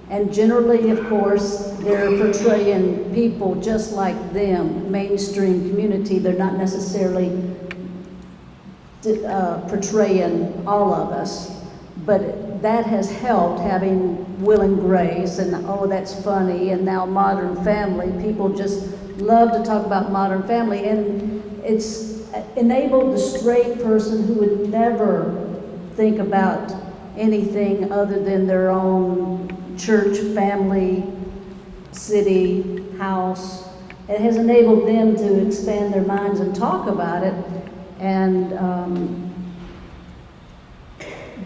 And generally, of course, they're portraying people just like them, mainstream community. They're not necessarily portraying all of us. But that has helped, having Will and Grace, and oh, that's funny, and now Modern Family. People just love to talk about Modern Family, and it's enabled the straight person who would never think about anything other than their own church, family, city, house. It has enabled them to expand their minds and talk about it. And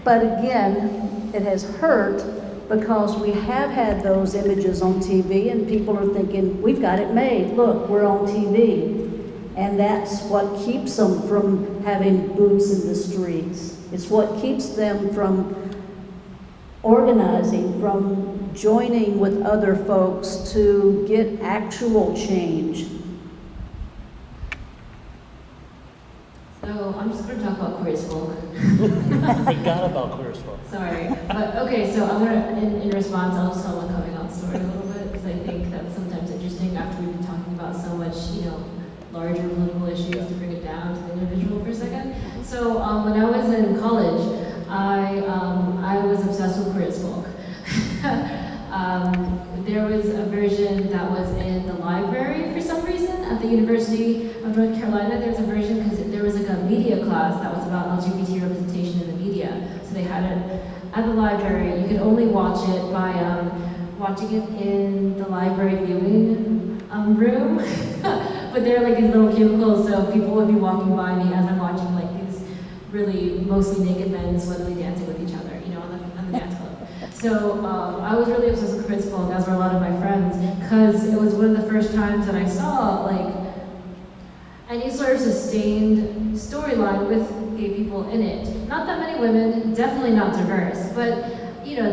but again, it has hurt because we have had those images on TV and people are thinking, we've got it made. Look, we're on TV. And that's what keeps them from having boots in the streets. It's what keeps them from organizing, from joining with other folks to get actual change. So I'm just going to talk about queer as folk. I forgot about queer as folk. Sorry, but okay. So I'm gonna, in response, I'll just tell my coming out story a little bit because I think that's sometimes interesting after we've been talking about so much, larger political issues to bring it down to the individual for a second. So when I was in college, I was obsessed with queer as folk. There was a version that was in the library for some reason at the University of North Carolina. There was a version because there was like a media class that was about LGBT representation in the media. So they had it at the library. You could only watch it by watching it in the library viewing room. But there are like these little cubicles, so people would be walking by me as I'm watching like these really mostly naked men sweatily dancing with each other, on the dance club. So I was really obsessed with queer as folk, as were a lot of my friends, because it was one of the first times that I saw like any sort of sustained storyline with gay people in it. Not that many women, definitely not diverse, but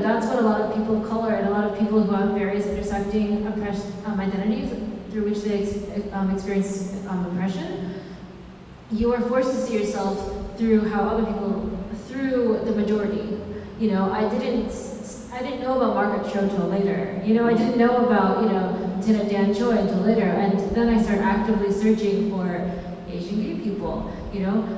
that's what a lot of people of color and a lot of people who have various intersecting oppressed identities through which they experience oppression. You are forced to see yourself through how other people, through the majority. I didn't know about Margaret Cho till later. I didn't know about, Lieutenant Dan Choi until later. And then I started actively searching for Asian gay people,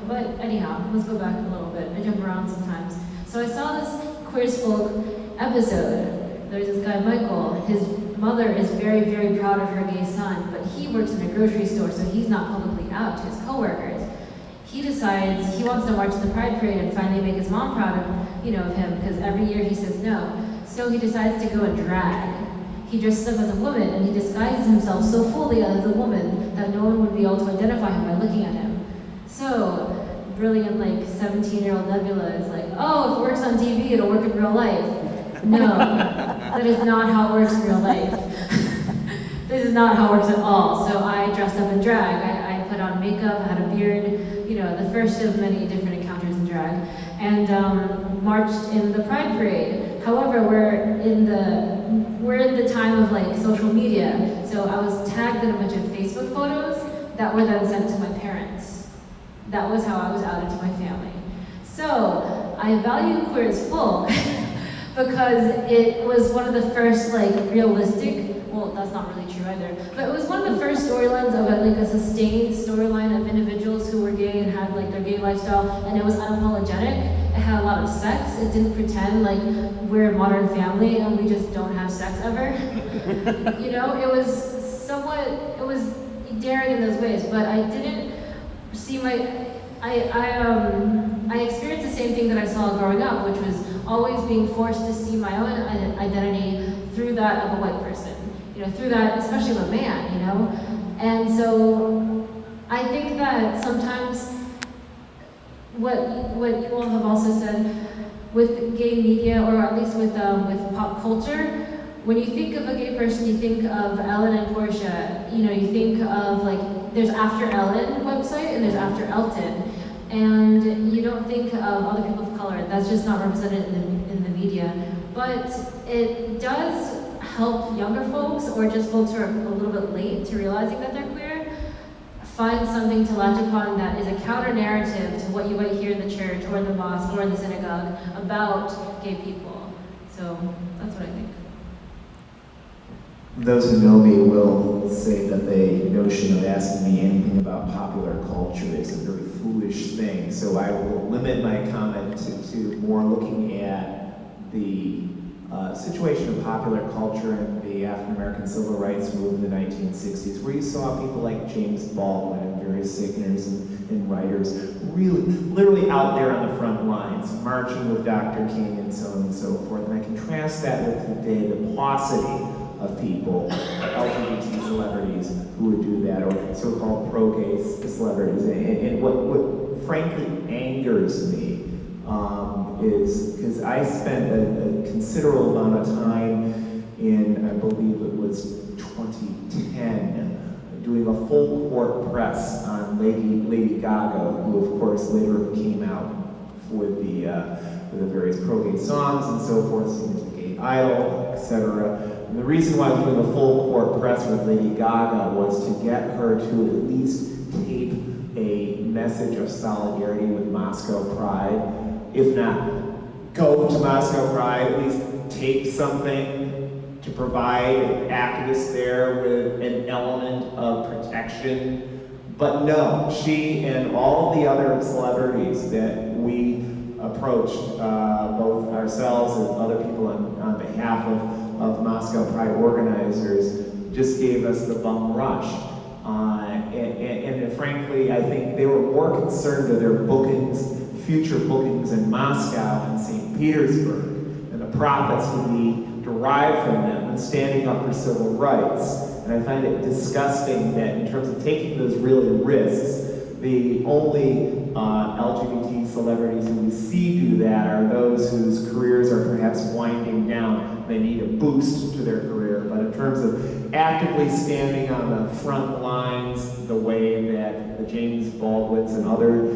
But anyhow, let's go back a little bit. I jump around sometimes. So I saw this Queer as Folk episode. There's this guy, Michael. His mother is very, very proud of her gay son, but he works in a grocery store, so he's not publicly out to his coworkers. He decides he wants to march in the Pride Parade and finally make his mom proud of him, because every year he says no. So he decides to go and drag. He dresses up as a woman, and he disguises himself so fully as a woman that no one would be able to identify him by looking at him. So, brilliant, 17-year-old Nebula is like, oh, if it works on TV, it'll work in real life. No, that is not how it works in real life. This is not how it works at all. So I dressed up in drag. I put on makeup, had a beard, the first of many different encounters in drag, and marched in the Pride Parade. However, we're in the time of social media. So I was tagged in a bunch of Facebook photos that were then sent to my parents. That was how I was outed to my family. So I value queer as folk because it was one of the first realistic, well, that's not really true either, but it was one of the first storylines of a sustained storyline of individuals who were gay and had their gay lifestyle, and it was unapologetic. It had a lot of sex. It didn't pretend we're a modern family and we just don't have sex ever. It was daring in those ways, but I didn't see I experienced the same thing that I saw growing up, which was always being forced to see my own identity through that of a white person, through that, especially of a man, And so I think that sometimes what you all have also said with gay media, or at least with pop culture, when you think of a gay person, you think of Ellen and Portia. You think of there's After Ellen website and there's After Elton, and you don't think of other people of color. That's just not represented in the media. But it does help younger folks, or just folks who are a little bit late to realizing that they're queer, find something to latch upon that is a counter narrative to what you might hear in the church or in the mosque or in the synagogue about gay people. So that's what I think. Those who know me will say that the notion of asking me anything about popular culture is a very foolish thing, so I will limit my comment to more looking at the situation of popular culture in the African American civil rights movement in the 1960s, where you saw people like James Baldwin and various singers and writers really, literally out there on the front lines, marching with Dr. King and so on and so forth. And I contrast that with today, the paucity of people, LGBT celebrities who would do that, or so-called pro-gay celebrities. And what frankly angers me is because I spent a considerable amount of time in, I believe it was 2010, doing a full court press on Lady Gaga, who of course later came out with the various pro-gay songs and so forth, singing as the gay idol, etc. And the reason why I was doing a full court press with Lady Gaga was to get her to at least tape a message of solidarity with Moscow Pride. If not go to Moscow Pride, at least tape something to provide activists there with an element of protection. But no, she and all the other celebrities that we approached, both ourselves and other people on behalf of Moscow Pride organizers, just gave us the bum rush. And frankly, I think they were more concerned with their bookings, future bookings in Moscow and St. Petersburg, and the profits to be derived from them, and standing up for civil rights. And I find it disgusting that in terms of taking those really risks, the only LGBT celebrities who we see do that are those whose careers are perhaps winding down. They need a boost to their career. But in terms of actively standing on the front lines the way that the James Baldwins and other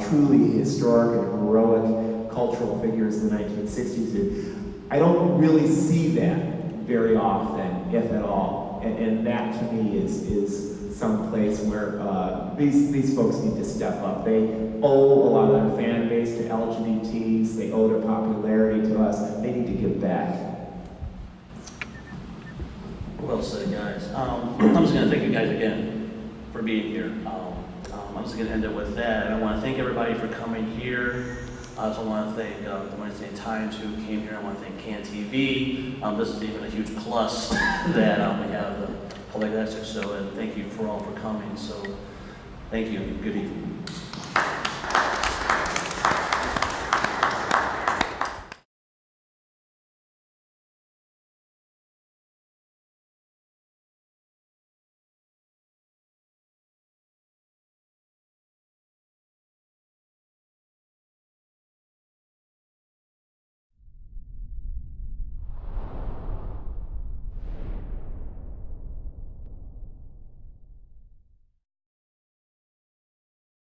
truly historic and heroic cultural figures in the 1960s did, I don't really see that very often, if at all. And that to me is some place where these folks need to step up. They owe a lot of their fan base to LGBTs, they owe their popularity to us, they need to give back. Well said, guys. I'm just going to thank you guys again for being here. I'm just going to end it with that. And I want to thank everybody for coming here. I also want to thank the Wednesday Times who came here. I want to thank CAN TV. This is even a huge plus that we have the public access. So, and thank you for all for coming. So, thank you. Good evening.